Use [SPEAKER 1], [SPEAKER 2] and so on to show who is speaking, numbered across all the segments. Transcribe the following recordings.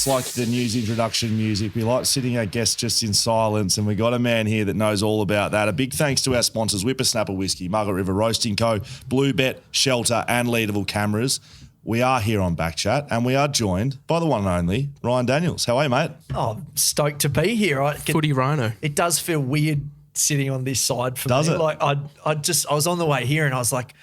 [SPEAKER 1] just like the news introduction music. We like sitting our guests just in silence, and we got a man here that knows all about that. A big thanks to our sponsors, Whippersnapper Whiskey, Margaret River Roasting Co., Bluebet, Shelter and Leadable Cameras. We are here on BackChat, and we are joined by the one and only Ryan Daniels. How are you, mate?
[SPEAKER 2] Oh, stoked to be here.
[SPEAKER 3] Footy Rhino.
[SPEAKER 2] It does feel weird sitting on this side for
[SPEAKER 1] Does
[SPEAKER 2] me.
[SPEAKER 1] it?
[SPEAKER 2] Like I was on the way here and I was like,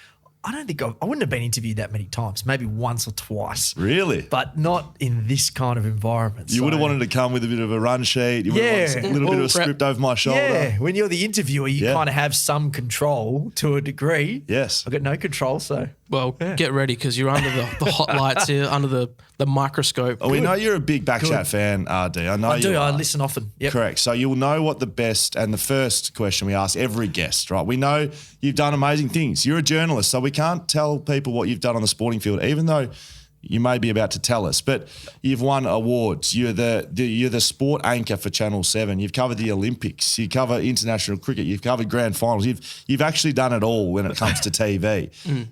[SPEAKER 2] I don't think I wouldn't have been interviewed that many times, maybe once or twice.
[SPEAKER 1] Really?
[SPEAKER 2] But not in this kind of environment.
[SPEAKER 1] You would have wanted to come with a bit of a run sheet. You would have wanted a little bit of a script over my shoulder.
[SPEAKER 2] Yeah, when you're the interviewer, you kind of have some control to a degree.
[SPEAKER 1] Yes.
[SPEAKER 2] I've got no control, so.
[SPEAKER 3] Well, get ready because you're under the hot lights here, under the microscope.
[SPEAKER 1] Oh, we know you're a big BackChat fan, RD. I know you
[SPEAKER 2] I
[SPEAKER 1] are.
[SPEAKER 2] listen often. Yep.
[SPEAKER 1] Correct. So you'll know what the best and the first question we ask every guest, right? We know you've done amazing things. You're a journalist, so we can't tell people what you've done on the sporting field, even though you may be about to tell us. But you've won awards. You're the sport anchor for Channel 7. You've covered the Olympics. You cover international cricket. You've covered grand finals. You've actually done it all when it comes to TV.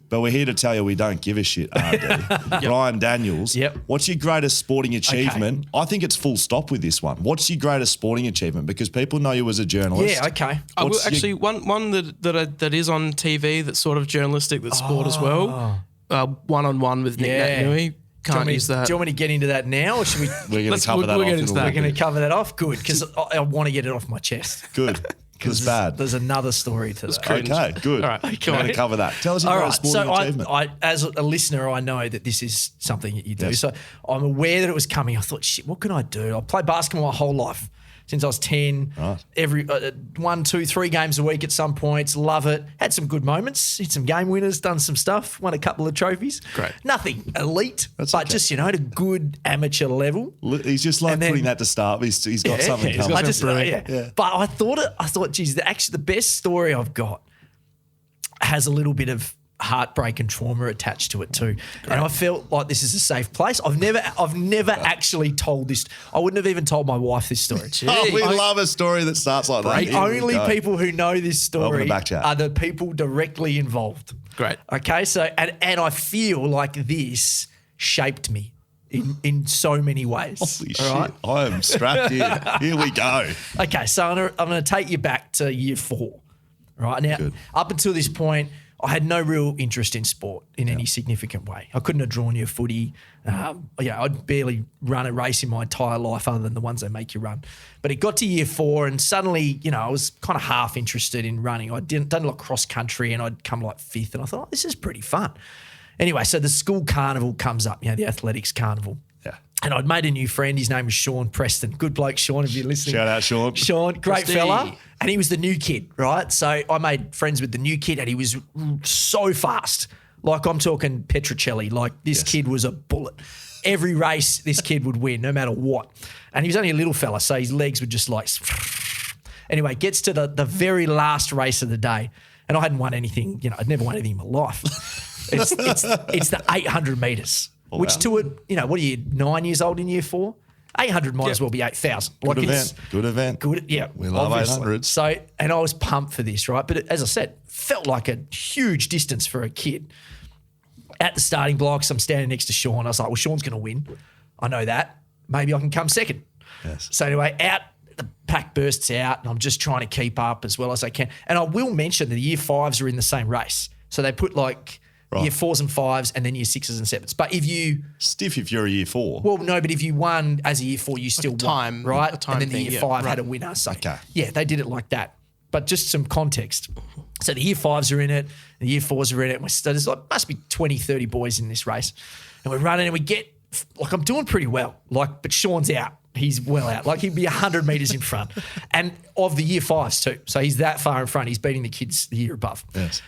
[SPEAKER 1] But we're here to tell you we don't give a shit, RD. Ryan Daniels, what's your greatest sporting achievement? Okay. I think it's full stop with this one. What's your greatest sporting achievement? Because people know you as a journalist.
[SPEAKER 2] Yeah, okay.
[SPEAKER 3] I will actually, one that is on TV that's sort of journalistic, that's sport as well. One-on-one with Nick Nui. Can't use that.
[SPEAKER 2] Do you want me to get into that now, or should we?
[SPEAKER 1] We're going to cover that off.
[SPEAKER 2] We're going to cover that off. Good, because I want to get it off my chest.
[SPEAKER 1] Good. Because bad.
[SPEAKER 2] There's another story to that.
[SPEAKER 1] Okay, good.
[SPEAKER 2] All right,
[SPEAKER 1] we're going to cover that. Tell us your greatest sporting achievement.
[SPEAKER 2] I, as a listener, I know that this is something that you do.
[SPEAKER 1] Yes.
[SPEAKER 2] So I'm aware that it was coming. I thought, shit, what can I do? I played basketball my whole life. Since I was 10, every 1, 2, 3 games a week at some points. Love it. Had some good moments. Hit some game winners. Done some stuff. Won a couple of trophies.
[SPEAKER 3] Great.
[SPEAKER 2] Nothing elite, but just at a good amateur level.
[SPEAKER 1] He's just like putting that to start. He's got something coming.
[SPEAKER 2] But I thought, geez, actually the best story I've got has a little bit of heartbreak and trauma attached to it too. Great. And I felt like this is a safe place. I've never actually told this. I wouldn't have even told my wife this story.
[SPEAKER 1] We love a story that starts like that.
[SPEAKER 2] The only people who know this story
[SPEAKER 1] are
[SPEAKER 2] the people directly involved.
[SPEAKER 3] Great.
[SPEAKER 2] Okay, so and I feel like this shaped me in so many ways.
[SPEAKER 1] Holy shit. Right? I am strapped in. Here we go.
[SPEAKER 2] Okay, so I'm going to take you back to year 4. Right now, up until this point, I had no real interest in sport in any significant way. I couldn't have drawn you a footy. I'd barely run a race in my entire life other than the ones they make you run. But it got to year 4 and suddenly, I was kind of half interested in running. I'd done like cross country and I'd come like 5th and I thought, this is pretty fun. Anyway, so the school carnival comes up, the athletics carnival. Yeah. And I'd made a new friend. His name was Sean Preston. Good bloke, Sean, if you're listening.
[SPEAKER 1] Shout out, Sean.
[SPEAKER 2] Sean, great fella. And he was the new kid, right? So I made friends with the new kid and he was so fast. Like I'm talking Petrocelli. Like this kid was a bullet. Every race, this kid would win no matter what. And he was only a little fella, so his legs were just like... Anyway, gets to the very last race of the day. And I hadn't won anything. I'd never won anything in my life. It's the 800 metres. Which to it, what are you, 9 years old in year 4? 800 might as well be 8,000.
[SPEAKER 1] Good event. We love 800s.
[SPEAKER 2] So, and I was pumped for this, right? But as I said, felt like a huge distance for a kid. At the starting blocks, I'm standing next to Sean. I was like, well, Sean's going to win. I know that. Maybe I can come second. Yes. So anyway, the pack bursts out and I'm just trying to keep up as well as I can. And I will mention that the year 5s are in the same race. So they put like... Right. Year 4s and 5s and then year 6s and 7s. But if you're a year 4. Well, no, but if you won as a year 4, you still won, right? And then the year 5 had a winner. So, yeah, they did it like that. But just some context. So the year 5s are in it, the year 4s are in it. There's must be 20, 30 boys in this race. And we're running and we get, I'm doing pretty well. But Sean's out. He's well out. He'd be 100 metres in front. And of the year 5s too. So he's that far in front. He's beating the kids the year above. Yes.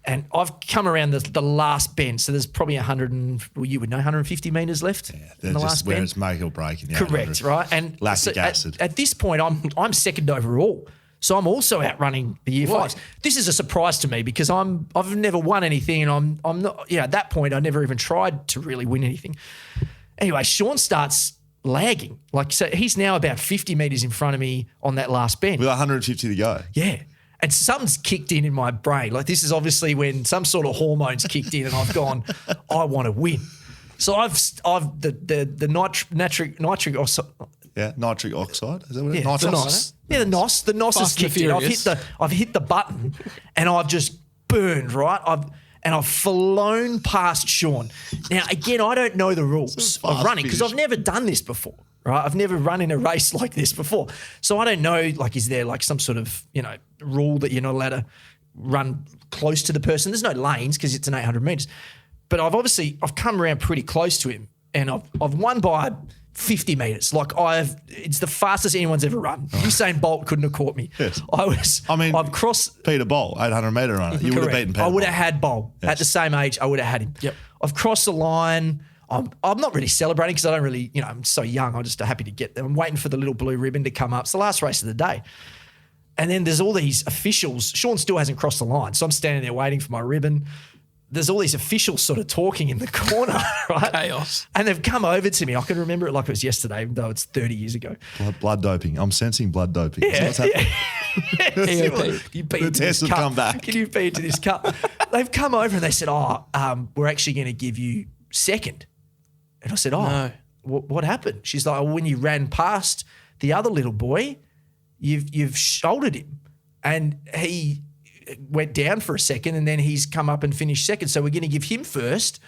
[SPEAKER 2] And I've come around the last bend, so there's probably 150 metres left in the last bend.
[SPEAKER 1] Where it's make or break.
[SPEAKER 2] Correct, right? And
[SPEAKER 1] lactic acid.
[SPEAKER 2] At this point, I'm second overall, so I'm also outrunning the year 5s. This is a surprise to me because I've never won anything, and I'm not. At that point, I never even tried to really win anything. Anyway, Sean starts lagging, so he's now about 50 metres in front of me on that last bend
[SPEAKER 1] with 150 to go.
[SPEAKER 2] Yeah. And something's kicked in my brain. This is obviously when some sort of hormones kicked in and I've gone, I want to win. So I've the nitric oxide.
[SPEAKER 1] Yeah, nitric oxide. Is that what it is?
[SPEAKER 2] Yeah,
[SPEAKER 1] Nitric
[SPEAKER 2] the
[SPEAKER 1] oxide?
[SPEAKER 2] NOS. Yeah, the NOS. The NOS has
[SPEAKER 3] Fast and
[SPEAKER 2] kicked in.
[SPEAKER 3] Furious.
[SPEAKER 2] I've hit the button, and I've just burned. Right. I've flown past Sean. Now again, I don't know the rules of
[SPEAKER 1] fast
[SPEAKER 2] running because
[SPEAKER 1] finish.
[SPEAKER 2] I've never done this before. Right. I've never run in a race like this before, so I don't know. Like, is there like some sort of rule that you're not allowed to run close to the person? There's no lanes because it's an 800 meters. But I've come around pretty close to him, and I've won by 50 meters. Like it's the fastest anyone's ever run. Usain Bolt couldn't have caught me.
[SPEAKER 1] Yes.
[SPEAKER 2] I've crossed
[SPEAKER 1] Peter Bolt, 800 metre runner. You would have beaten Peter
[SPEAKER 2] I would
[SPEAKER 1] Bolt.
[SPEAKER 2] have had Bolt at the same age. I would have had him.
[SPEAKER 3] Yep.
[SPEAKER 2] I've crossed the line. I'm not really celebrating because I don't really, I'm so young. I'm just happy to get there. I'm waiting for the little blue ribbon to come up. It's the last race of the day. And then there's all these officials. Sean still hasn't crossed the line. So I'm standing there waiting for my ribbon. There's all these officials sort of talking in the corner, right?
[SPEAKER 3] Chaos.
[SPEAKER 2] And they've come over to me. I can remember it like it was yesterday, even though it's 30 years ago.
[SPEAKER 1] Blood doping. I'm sensing blood doping. Is that what's happening?
[SPEAKER 3] EOP.
[SPEAKER 2] You beat
[SPEAKER 1] The
[SPEAKER 2] into
[SPEAKER 1] test
[SPEAKER 2] this
[SPEAKER 1] will
[SPEAKER 2] cup.
[SPEAKER 1] come back.
[SPEAKER 2] Can you beat into this cup? They've come over and they said, we're actually going to give you second. And I said,
[SPEAKER 3] No.
[SPEAKER 2] what happened? She's like, when you ran past the other little boy, you've shouldered him. And he went down for a second and then he's come up and finished second. So we're going to give him first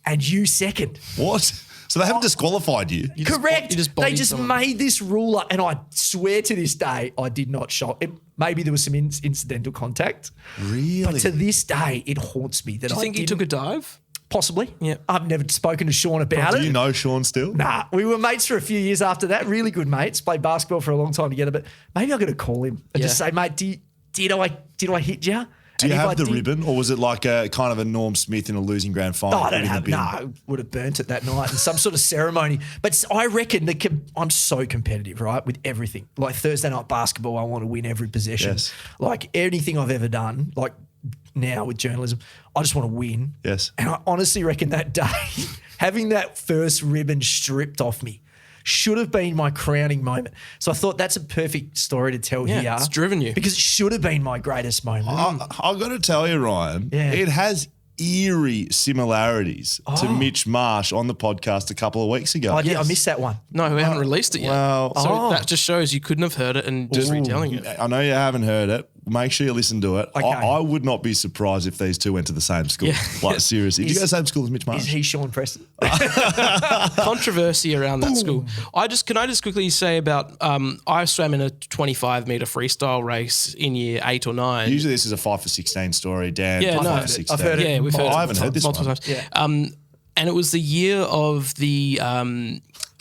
[SPEAKER 2] and you second.
[SPEAKER 1] What? So they haven't disqualified you?
[SPEAKER 2] Correct.
[SPEAKER 3] you just
[SPEAKER 2] They
[SPEAKER 3] bodied
[SPEAKER 2] just
[SPEAKER 3] someone.
[SPEAKER 2] made this rule up, and I swear to this day, I did not shout. Maybe there was some incidental contact.
[SPEAKER 1] Really?
[SPEAKER 2] But to this day, it haunts me that
[SPEAKER 3] Do you think
[SPEAKER 2] I
[SPEAKER 3] you
[SPEAKER 2] didn't.
[SPEAKER 3] took a dive?
[SPEAKER 2] Possibly.
[SPEAKER 3] Yeah.
[SPEAKER 2] I've never spoken to Sean about
[SPEAKER 1] Do
[SPEAKER 2] it.
[SPEAKER 1] you know Sean still?
[SPEAKER 2] Nah, we were mates for a few years after that. Really good mates. Played basketball for a long time together. But maybe I'm going to call him and just say, mate, did I hit you?
[SPEAKER 1] Do you
[SPEAKER 2] And if
[SPEAKER 1] have
[SPEAKER 2] I
[SPEAKER 1] the
[SPEAKER 2] did-
[SPEAKER 1] ribbon, or was it like a kind of a Norm Smith in a losing grand final?
[SPEAKER 2] Oh, I don't
[SPEAKER 1] put in the
[SPEAKER 2] have.
[SPEAKER 1] bin?
[SPEAKER 2] No, would have burnt it that night in some sort of ceremony. But I reckon I'm so competitive, right, with everything. Like Thursday night basketball, I want to win every possession.
[SPEAKER 1] Yes.
[SPEAKER 2] Like anything I've ever done, like now with journalism, I just want to win.
[SPEAKER 1] Yes.
[SPEAKER 2] And I honestly reckon that day, having that first ribbon stripped off me should have been my crowning moment. So I thought that's a perfect story to tell
[SPEAKER 3] Yeah,
[SPEAKER 2] here.
[SPEAKER 3] it's driven you.
[SPEAKER 2] Because it should have been my greatest moment.
[SPEAKER 1] I've got to tell you, Ryan,
[SPEAKER 2] Yeah.
[SPEAKER 1] it has eerie similarities to Mitch Marsh on the podcast a couple of weeks ago.
[SPEAKER 2] I missed that one.
[SPEAKER 3] No, we haven't released it yet.
[SPEAKER 1] well-
[SPEAKER 3] so that just shows you couldn't have heard it and just retelling it.
[SPEAKER 1] I know you haven't heard it. Make sure you listen to it.
[SPEAKER 2] Okay.
[SPEAKER 1] I would not be surprised if these two went to the same school.
[SPEAKER 3] Yeah.
[SPEAKER 1] Like, seriously. Did you go to the same school as Mitch
[SPEAKER 2] Is
[SPEAKER 1] Marsh?
[SPEAKER 2] he Sean Preston?
[SPEAKER 3] Controversy around that school. Can I just quickly say about I swam in a 25 meter freestyle race in year 8 or 9.
[SPEAKER 1] Usually this is a 5 for 16 story. Dan,
[SPEAKER 3] Yeah,
[SPEAKER 1] 5
[SPEAKER 3] no,
[SPEAKER 1] for 16.
[SPEAKER 2] I've heard it.
[SPEAKER 3] Yeah, we've heard it
[SPEAKER 1] I haven't heard this
[SPEAKER 3] multiple
[SPEAKER 1] one.
[SPEAKER 3] times.
[SPEAKER 2] Yeah.
[SPEAKER 3] And it was the year of the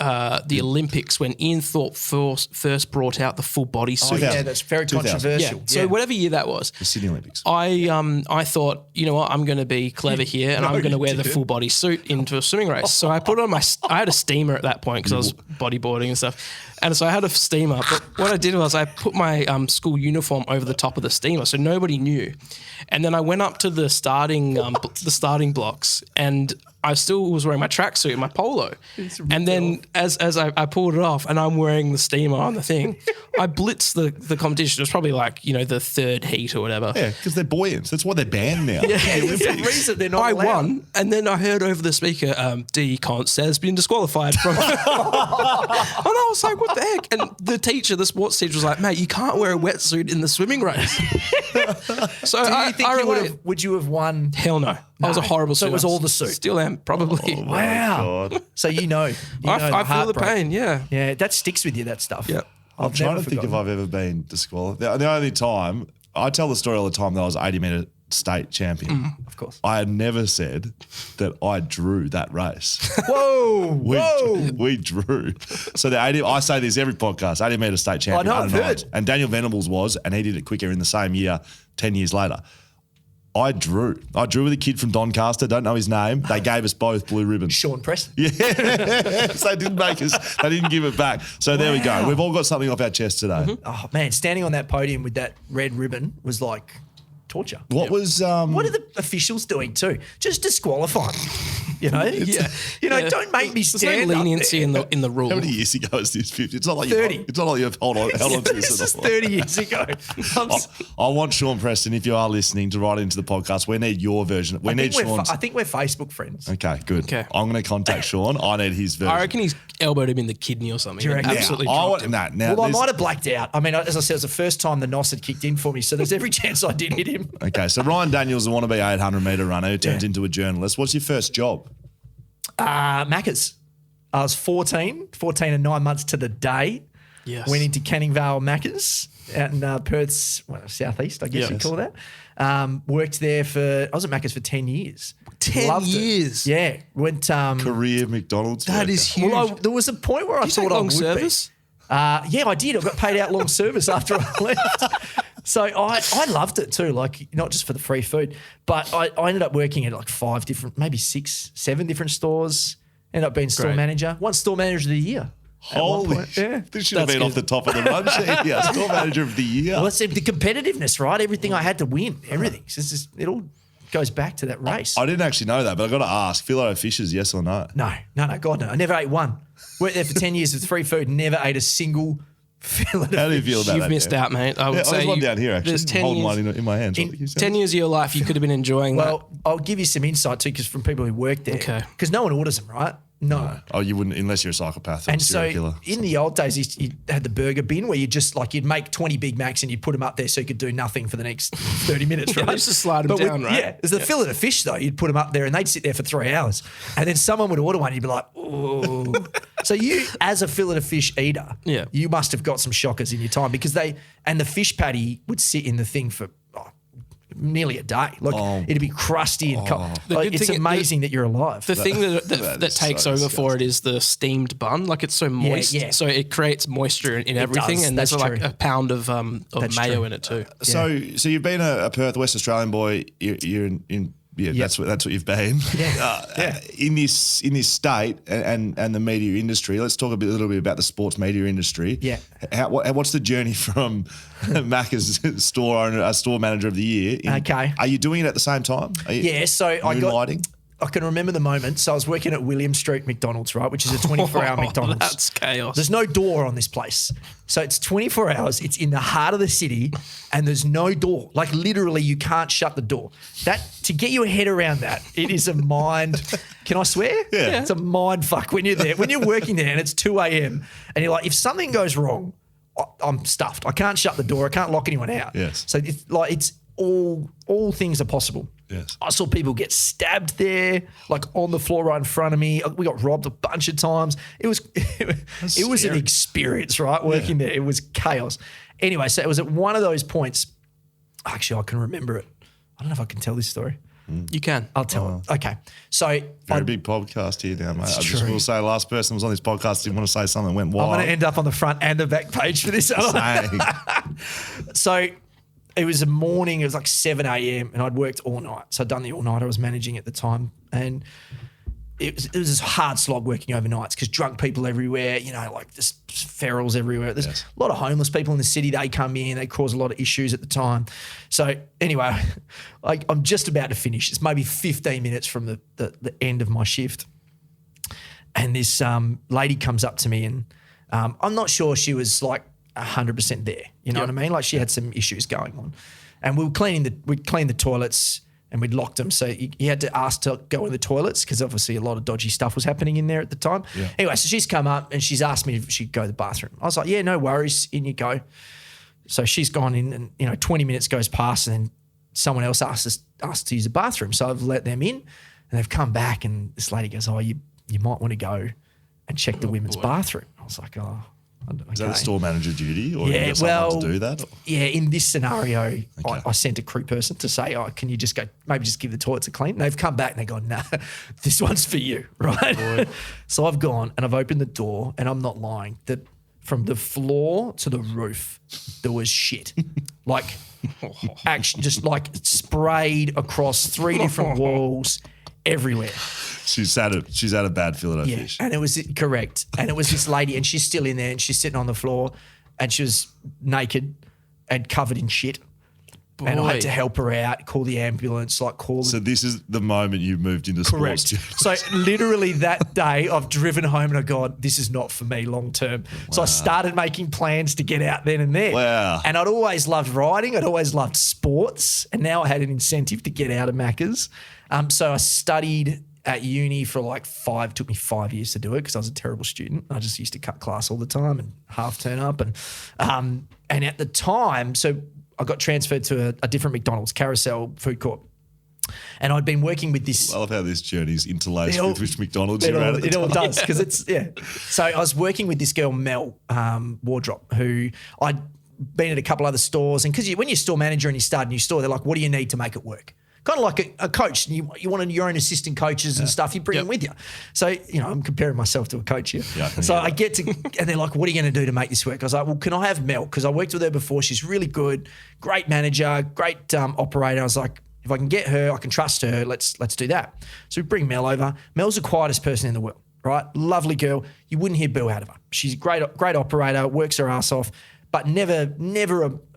[SPEAKER 3] Olympics when Ian Thorpe first brought out the full body
[SPEAKER 2] Oh,
[SPEAKER 3] suit.
[SPEAKER 2] yeah, that's very
[SPEAKER 1] 2000.
[SPEAKER 2] controversial.
[SPEAKER 3] Yeah. So whatever year that was,
[SPEAKER 1] The Sydney Olympics.
[SPEAKER 3] I thought, you know what, I'm going to be clever here and I'm going to wear the
[SPEAKER 1] didn't.
[SPEAKER 3] full body suit into a swimming race. So I put on I had a steamer at that point because I was bodyboarding and stuff. And so I had a steamer. But what I did was I put my school uniform over the top of the steamer so nobody knew. And then I went up to the starting blocks and I still was wearing my tracksuit and my polo. And then as I pulled it off and I'm wearing the steamer on the thing, I blitzed the competition. It was probably like, the third heat or whatever.
[SPEAKER 1] Yeah, because they're buoyant. That's why they're banned now.
[SPEAKER 2] There's a reason they're not
[SPEAKER 3] I
[SPEAKER 2] allowed.
[SPEAKER 3] won, and then I heard over the speaker, D. Const has been disqualified from. And I was like, "What the heck?" And the sports teacher, was like, "Mate, you can't wear a wetsuit in the swimming race." So
[SPEAKER 2] Do you
[SPEAKER 3] I
[SPEAKER 2] think
[SPEAKER 3] relayed-
[SPEAKER 2] would you have won?
[SPEAKER 3] Hell no. I was a horrible
[SPEAKER 2] So it
[SPEAKER 3] swimmer.
[SPEAKER 2] was all the suit.
[SPEAKER 3] Still am, probably.
[SPEAKER 2] Wow.
[SPEAKER 1] God.
[SPEAKER 2] So you know
[SPEAKER 3] I feel the
[SPEAKER 2] heartbreak.
[SPEAKER 3] pain, yeah.
[SPEAKER 2] Yeah, that sticks with you, that stuff.
[SPEAKER 3] Yeah.
[SPEAKER 1] I'm trying to think if I've ever been disqualified. The only time, I tell the story all the time that I was 80 metre state champion.
[SPEAKER 2] Of course.
[SPEAKER 1] I had never said that I drew that race.
[SPEAKER 2] Whoa,
[SPEAKER 1] We drew. So I say this every podcast, 80 metre state champion.
[SPEAKER 2] I know, I've
[SPEAKER 1] under
[SPEAKER 2] heard.
[SPEAKER 1] nines. And Daniel Venables was, and he did it quicker in the same year, 10 years later. I drew with a kid from Doncaster, don't know his name. They gave us both blue ribbons.
[SPEAKER 2] Sean Preston.
[SPEAKER 1] Yeah. So they didn't give it back. So there we go. We've all got something off our chest today.
[SPEAKER 2] Oh man, standing on that podium with that red ribbon was like torture.
[SPEAKER 1] What was
[SPEAKER 2] What are the officials doing too? Just disqualifying. You know, don't make me
[SPEAKER 3] There's
[SPEAKER 2] stand
[SPEAKER 3] no
[SPEAKER 2] up
[SPEAKER 3] leniency
[SPEAKER 2] there.
[SPEAKER 3] in the rule.
[SPEAKER 1] How many years ago is this? 50? It's not like
[SPEAKER 2] 30.
[SPEAKER 1] It's not like you've held on to
[SPEAKER 2] This
[SPEAKER 1] this
[SPEAKER 2] is
[SPEAKER 1] at all.
[SPEAKER 2] 30 years ago.
[SPEAKER 1] I want Sean Preston, if you are listening, to write into the podcast. We need your version. We need Sean's.
[SPEAKER 2] I think we're Facebook friends.
[SPEAKER 1] Okay, good.
[SPEAKER 3] Okay.
[SPEAKER 1] I'm going to contact Sean. I need his version.
[SPEAKER 3] I reckon he's elbowed him in the kidney or something.
[SPEAKER 2] Do you reckon?
[SPEAKER 3] Absolutely
[SPEAKER 1] I
[SPEAKER 3] dropped
[SPEAKER 1] want,
[SPEAKER 3] him.
[SPEAKER 1] now,
[SPEAKER 2] Well, I might have blacked out. I mean, as I said, it was the first time the NOS had kicked in for me, so there's every chance I did hit him.
[SPEAKER 1] Okay, so Ryan Daniels, the wannabe 800-metre runner who turns into a journalist. What's your first job?
[SPEAKER 2] Macca's. I was 14 and 9 months to the day.
[SPEAKER 3] Yes.
[SPEAKER 2] Went into Canning Vale Macca's out in Perth's southeast, I guess you'd call that. Worked there I was at Macca's for 10 years.
[SPEAKER 3] 10
[SPEAKER 2] Loved it.
[SPEAKER 3] years?
[SPEAKER 2] Yeah. Went.
[SPEAKER 1] Career McDonald's.
[SPEAKER 3] That
[SPEAKER 1] worker.
[SPEAKER 3] is huge.
[SPEAKER 2] Well, there was a point where I
[SPEAKER 3] Did you
[SPEAKER 2] thought
[SPEAKER 3] take
[SPEAKER 2] I
[SPEAKER 3] long
[SPEAKER 2] would
[SPEAKER 3] service?
[SPEAKER 2] be. Yeah, I did. I got paid out long service after I left. So I loved it too, like not just for the free food, but I ended up working at like 5 different, maybe 6, 7 different stores. Ended up being store
[SPEAKER 3] Great.
[SPEAKER 2] manager. Once store manager of the year.
[SPEAKER 1] Holy shit.
[SPEAKER 2] Yeah.
[SPEAKER 1] This should have
[SPEAKER 3] That's
[SPEAKER 1] been off
[SPEAKER 3] good.
[SPEAKER 1] the top of the run sheet. Yeah, store manager of the year.
[SPEAKER 2] Well, it's the competitiveness, right? Everything I had to win, everything. So it all goes back to that race.
[SPEAKER 1] I didn't actually know that, but I got to ask, filet fishes, yes or no?
[SPEAKER 2] No, God, no. I never ate one. Worked there for 10 years with free food, never ate a single fillet of
[SPEAKER 1] How do you
[SPEAKER 2] fish.
[SPEAKER 1] feel about
[SPEAKER 3] You've
[SPEAKER 1] that?
[SPEAKER 3] missed
[SPEAKER 1] Dan?
[SPEAKER 3] out, mate. I would
[SPEAKER 1] Yeah,
[SPEAKER 3] say
[SPEAKER 1] there's one down here, actually.
[SPEAKER 3] There's 10
[SPEAKER 1] Holding
[SPEAKER 3] years,
[SPEAKER 1] one in my hands.
[SPEAKER 3] 10 years of your life you could have been enjoying that.
[SPEAKER 2] Well, I'll give you some insight too, because from people who work there.
[SPEAKER 3] Okay.
[SPEAKER 2] Because no one orders them, right? No.
[SPEAKER 1] Oh, you wouldn't, unless you're a psychopath or a
[SPEAKER 2] And so
[SPEAKER 1] serial killer.
[SPEAKER 2] in the old days, you had the burger bin where you'd make 20 Big Macs and you'd put them up there so you could do nothing for the next 30 minutes,
[SPEAKER 3] Yeah,
[SPEAKER 2] right?
[SPEAKER 3] just to slide 'em
[SPEAKER 2] But
[SPEAKER 3] down, right?
[SPEAKER 2] Yeah. There's the fillet of fish though. You'd put them up there and they'd sit there for 3 hours. And then someone would order one and you'd be like, ooh. So you, as a fillet of fish eater,
[SPEAKER 3] Yeah.
[SPEAKER 2] you must have got some shockers in your time because the fish patty would sit in the thing for nearly a day. Like it'd be crusty and cold.
[SPEAKER 3] The good
[SPEAKER 2] It's
[SPEAKER 3] thing-
[SPEAKER 2] amazing that you're alive.
[SPEAKER 3] The thing that
[SPEAKER 1] is
[SPEAKER 3] takes
[SPEAKER 1] so
[SPEAKER 3] over for it is the steamed bun. Like it's so moist,
[SPEAKER 2] yeah.
[SPEAKER 3] so it creates moisture in everything,
[SPEAKER 2] does,
[SPEAKER 3] and there's
[SPEAKER 2] that's
[SPEAKER 3] like
[SPEAKER 2] true.
[SPEAKER 3] a pound of
[SPEAKER 2] That's
[SPEAKER 3] mayo
[SPEAKER 2] true.
[SPEAKER 3] in it too.
[SPEAKER 1] So you've been a Perth, West Australian boy. You're in that's what you've been.
[SPEAKER 2] Yeah.
[SPEAKER 1] In this state and the media industry. Let's talk a little bit about the sports media industry.
[SPEAKER 2] Yeah.
[SPEAKER 1] What's the journey from Macca's store manager of the year?
[SPEAKER 2] Okay.
[SPEAKER 1] Are you doing it at the same time?
[SPEAKER 2] Yeah, so I can remember the moment. So I was working at William Street McDonald's, right, which is a 24-hour McDonald's.
[SPEAKER 3] That's chaos.
[SPEAKER 2] There's no door on this place. So it's 24 hours. It's in the heart of the city and there's no door. Like literally you can't shut the door. To get your head around that, it is a mind. Can I swear?
[SPEAKER 1] Yeah.
[SPEAKER 2] It's a mind fuck when you're there. When you're working there and it's 2 a.m. and you're like, if something goes wrong, I'm stuffed. I can't shut the door. I can't lock anyone out.
[SPEAKER 1] Yes.
[SPEAKER 2] So it's all things are possible.
[SPEAKER 1] Yes.
[SPEAKER 2] I saw people get stabbed there, like on the floor right in front of me. We got robbed a bunch of times. It was an
[SPEAKER 1] scary.
[SPEAKER 2] experience, right? Working there. It was chaos. Anyway, so it was at one of those points. Actually, I can remember it. I don't know if I can tell this story.
[SPEAKER 3] You can.
[SPEAKER 2] I'll tell it. Okay. So
[SPEAKER 1] Very big podcast here now, mate. I just
[SPEAKER 2] true.
[SPEAKER 1] will say, last person was on this podcast didn't want to say something that went wild.
[SPEAKER 2] I'm going to end up on the front and the back page for this.
[SPEAKER 1] Saying.
[SPEAKER 2] So it was a morning, it was like 7 a.m. and I'd worked all night. So I'd done the all night I was managing at the time. And it was a hard slog working overnights because drunk people everywhere, like just ferals everywhere. There's a lot of homeless people in the city. They come in, they cause a lot of issues at the time. So anyway, I'm just about to finish. It's maybe 15 minutes from the end of my shift. And this lady comes up to me and I'm not sure she was like 100% there. You know what I mean? Like she had some issues going on. And we'd cleaned the toilets and we'd locked them. So you had to ask to go in the toilets because obviously a lot of dodgy stuff was happening in there at the time.
[SPEAKER 1] Yeah.
[SPEAKER 2] Anyway, so she's come up and she's asked me if she'd go to the bathroom. I was like, yeah, no worries. In you go. So she's gone in and, 20 minutes goes past and then someone else asked to use the bathroom. So I've let them in and they've come back and this lady goes, oh, you might want to go and check the women's bathroom. I was like, oh, okay.
[SPEAKER 1] Is that a store manager duty or
[SPEAKER 2] Yeah,
[SPEAKER 1] you got someone
[SPEAKER 2] well,
[SPEAKER 1] to do that? Or?
[SPEAKER 2] Yeah, in this scenario, I sent a crew person to say, oh, can you just go, maybe just give the toilets a clean? And they've come back and they've gone, nah, this one's for you, right? So I've gone and I've opened the door and I'm not lying that from the floor to the roof, there was shit. Like, actually just like sprayed across 3 different walls everywhere.
[SPEAKER 1] She's had a bad fillet of fish.
[SPEAKER 2] And it was correct. And it was this lady and she's still in there and she's sitting on the floor and she was naked and covered in shit. And I had to help her out, call the ambulance,
[SPEAKER 1] So this is the moment you moved into sports.
[SPEAKER 2] Correct. So literally that day I've driven home and I've gone, this is not for me long term. Wow. So I started making plans to get out then and there.
[SPEAKER 1] Wow.
[SPEAKER 2] And I'd always loved riding. I'd always loved sports. And now I had an incentive to get out of Macca's. So I studied at uni for took me 5 years to do it because I was a terrible student. I just used to cut class all the time and half turn up. And at the time, so I got transferred to a different McDonald's, Carousel Food Court. And I'd been working with this.
[SPEAKER 1] I love how this journey's interlaced with which McDonald's you're at the time.
[SPEAKER 2] It all does because it's, yeah. So I was working with this girl, Mel Wardrop, who I'd been at a couple other stores. And because when you're store manager and you start a new store, they're like, what do you need to make it work? Kind of like a coach. You want your own assistant coaches and stuff. You bring them with you. So, I'm comparing myself to a coach here. Yeah, so I get to, and they're like, what are you going to do to make this work? I was like, well, can I have Mel? Because I worked with her before. She's really good, great manager, great operator. I was like, if I can get her, I can trust her. Let's do that. So we bring Mel over. Mel's the quietest person in the world, right? Lovely girl. You wouldn't hear boo out of her. She's a great operator, works her ass off, but never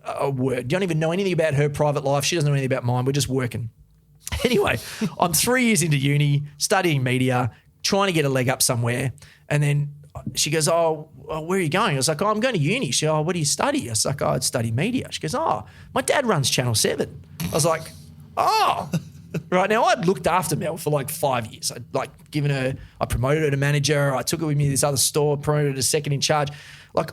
[SPEAKER 2] a word. You don't even know anything about her private life. She doesn't know anything about mine. We're just working. Anyway, I'm 3 years into uni, studying media, trying to get a leg up somewhere. And then she goes, oh, where are you going? I was like, oh, I'm going to uni. She goes, oh, what do you study? I was like, oh, I'd study media. She goes, oh, my dad runs Channel 7. I was like, oh. Right now, I'd looked after Mel for 5 years. I promoted her to manager. I took her with me to this other store, promoted her to second in charge.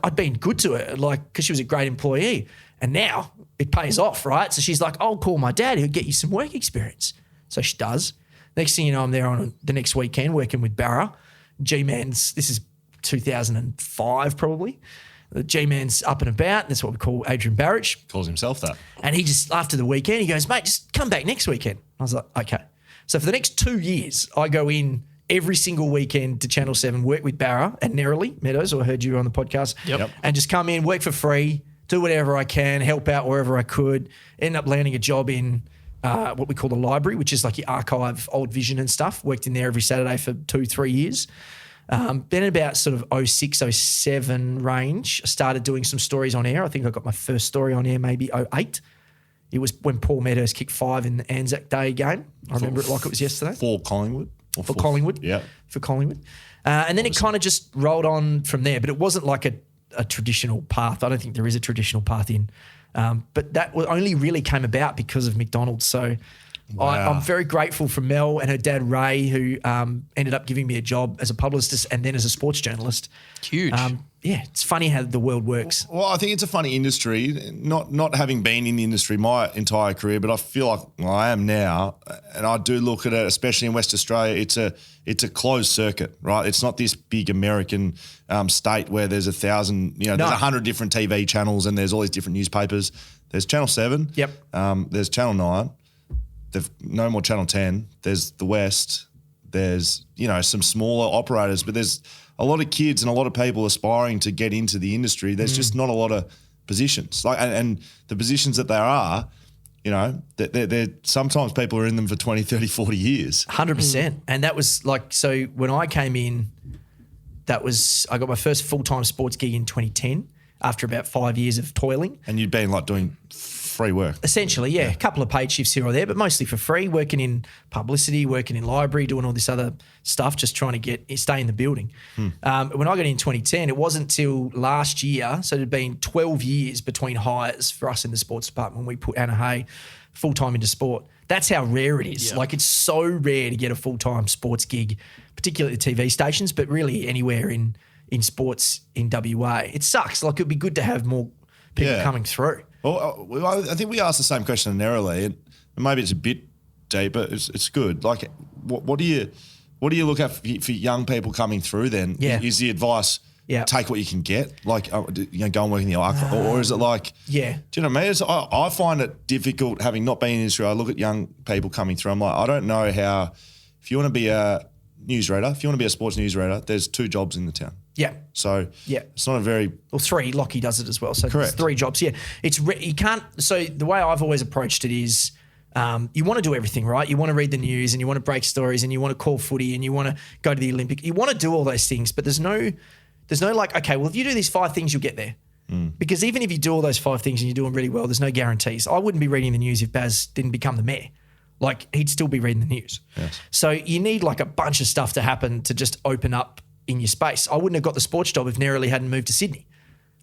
[SPEAKER 2] I'd been good to her, because she was a great employee. And now it pays off, right? So she's like, I'll call my dad. He'll get you some work experience. So she does. Next thing you know, I'm there on the next weekend working with Barra. G-Man's, this is 2005 probably. The G-Man's up and about. That's what we call Adrian Barrich.
[SPEAKER 1] Calls himself that.
[SPEAKER 2] And he just, after the weekend, he goes, mate, just come back next weekend. I was like, okay. So for the next 2 years, I go in every single weekend to Channel 7, work with Barra at Nerily Meadows, who I heard you on the podcast.
[SPEAKER 3] Yep.
[SPEAKER 2] And just come in, work for free, do whatever I can, help out wherever I could, end up landing a job in what we call the library, which is your archive, old vision and stuff. Worked in there every Saturday for 2-3 years. Then about sort of 06, 07 range, I started doing some stories on air. I think I got my first story on air maybe 08. It was when Paul Meadows kicked 5 in the Anzac Day game. I remember it like it was yesterday.
[SPEAKER 1] For Collingwood?
[SPEAKER 2] For Collingwood.
[SPEAKER 1] Yeah.
[SPEAKER 2] For Collingwood. And then it kind of just rolled on from there, but it wasn't like a traditional path. I don't think there is a traditional path in. But that only really came about because of McDonald's. So wow. I'm very grateful for Mel and her dad, Ray, who ended up giving me a job as a publicist and then as a sports journalist.
[SPEAKER 3] Huge.
[SPEAKER 2] Yeah, it's funny how the world works.
[SPEAKER 1] Well, I think it's a funny industry, not having been in the industry my entire career, but I feel like I am now, and I do look at it, especially in West Australia, it's a closed circuit, right? It's not this big American state where there's 1,000, there's 100 different TV channels and there's all these different newspapers. There's Channel 7.
[SPEAKER 2] Yep.
[SPEAKER 1] There's Channel 9. There's no more Channel 10. There's the West. There's, some smaller operators, but there's a lot of kids and a lot of people aspiring to get into the industry. There's just not a lot of positions. And the positions that there are, they're sometimes people are in them for 20, 30, 40 years.
[SPEAKER 2] 100%. And that was so when I came in, I got my first full-time sports gig in 2010 after about 5 years of toiling.
[SPEAKER 1] And you'd been doing free work.
[SPEAKER 2] Essentially, yeah. A couple of paid shifts here or there, but mostly for free, working in publicity, working in library, doing all this other stuff, just trying to stay in the building. When I got in 2010, it wasn't till last year, so it had been 12 years between hires for us in the sports department when we put Anna Hay full-time into sport. That's how rare it is. Yeah. It's so rare to get a full-time sports gig, particularly at TV stations, but really anywhere in sports in WA. It sucks. It'd be good to have more people coming through.
[SPEAKER 1] Well, I think we asked the same question narrowly, and maybe it's a bit deep, but it's good. What do you look at for young people coming through then?
[SPEAKER 2] Yeah.
[SPEAKER 1] Is the advice take what you can get? Go and work in the archive, or is it
[SPEAKER 2] yeah?
[SPEAKER 1] Do you know what I mean? I find it difficult having not been in the industry. I look at young people coming through. I'm like, I don't know how. If you want to be a newsreader, if you want to be a sports newsreader, there's 2 jobs in the town.
[SPEAKER 2] Yeah.
[SPEAKER 1] So it's not a very...
[SPEAKER 2] Well, 3. Lockie does it as well. So
[SPEAKER 1] correct.
[SPEAKER 2] There's 3 jobs. Yeah. You can't... So the way I've always approached it is you want to do everything, right? You want to read the news and you want to break stories and you want to call footy and you want to go to the Olympic. You want to do all those things, but there's no okay, well, if you do these 5 things, you'll get there. Because even if you do all those 5 things and you're doing really well, there's no guarantees. I wouldn't be reading the news if Baz didn't become the mayor. Like, he'd still be reading the news.
[SPEAKER 1] Yes.
[SPEAKER 2] So you need like a bunch of stuff to happen to just open up in your space. I wouldn't have got the sports job if Nerily hadn't moved to Sydney.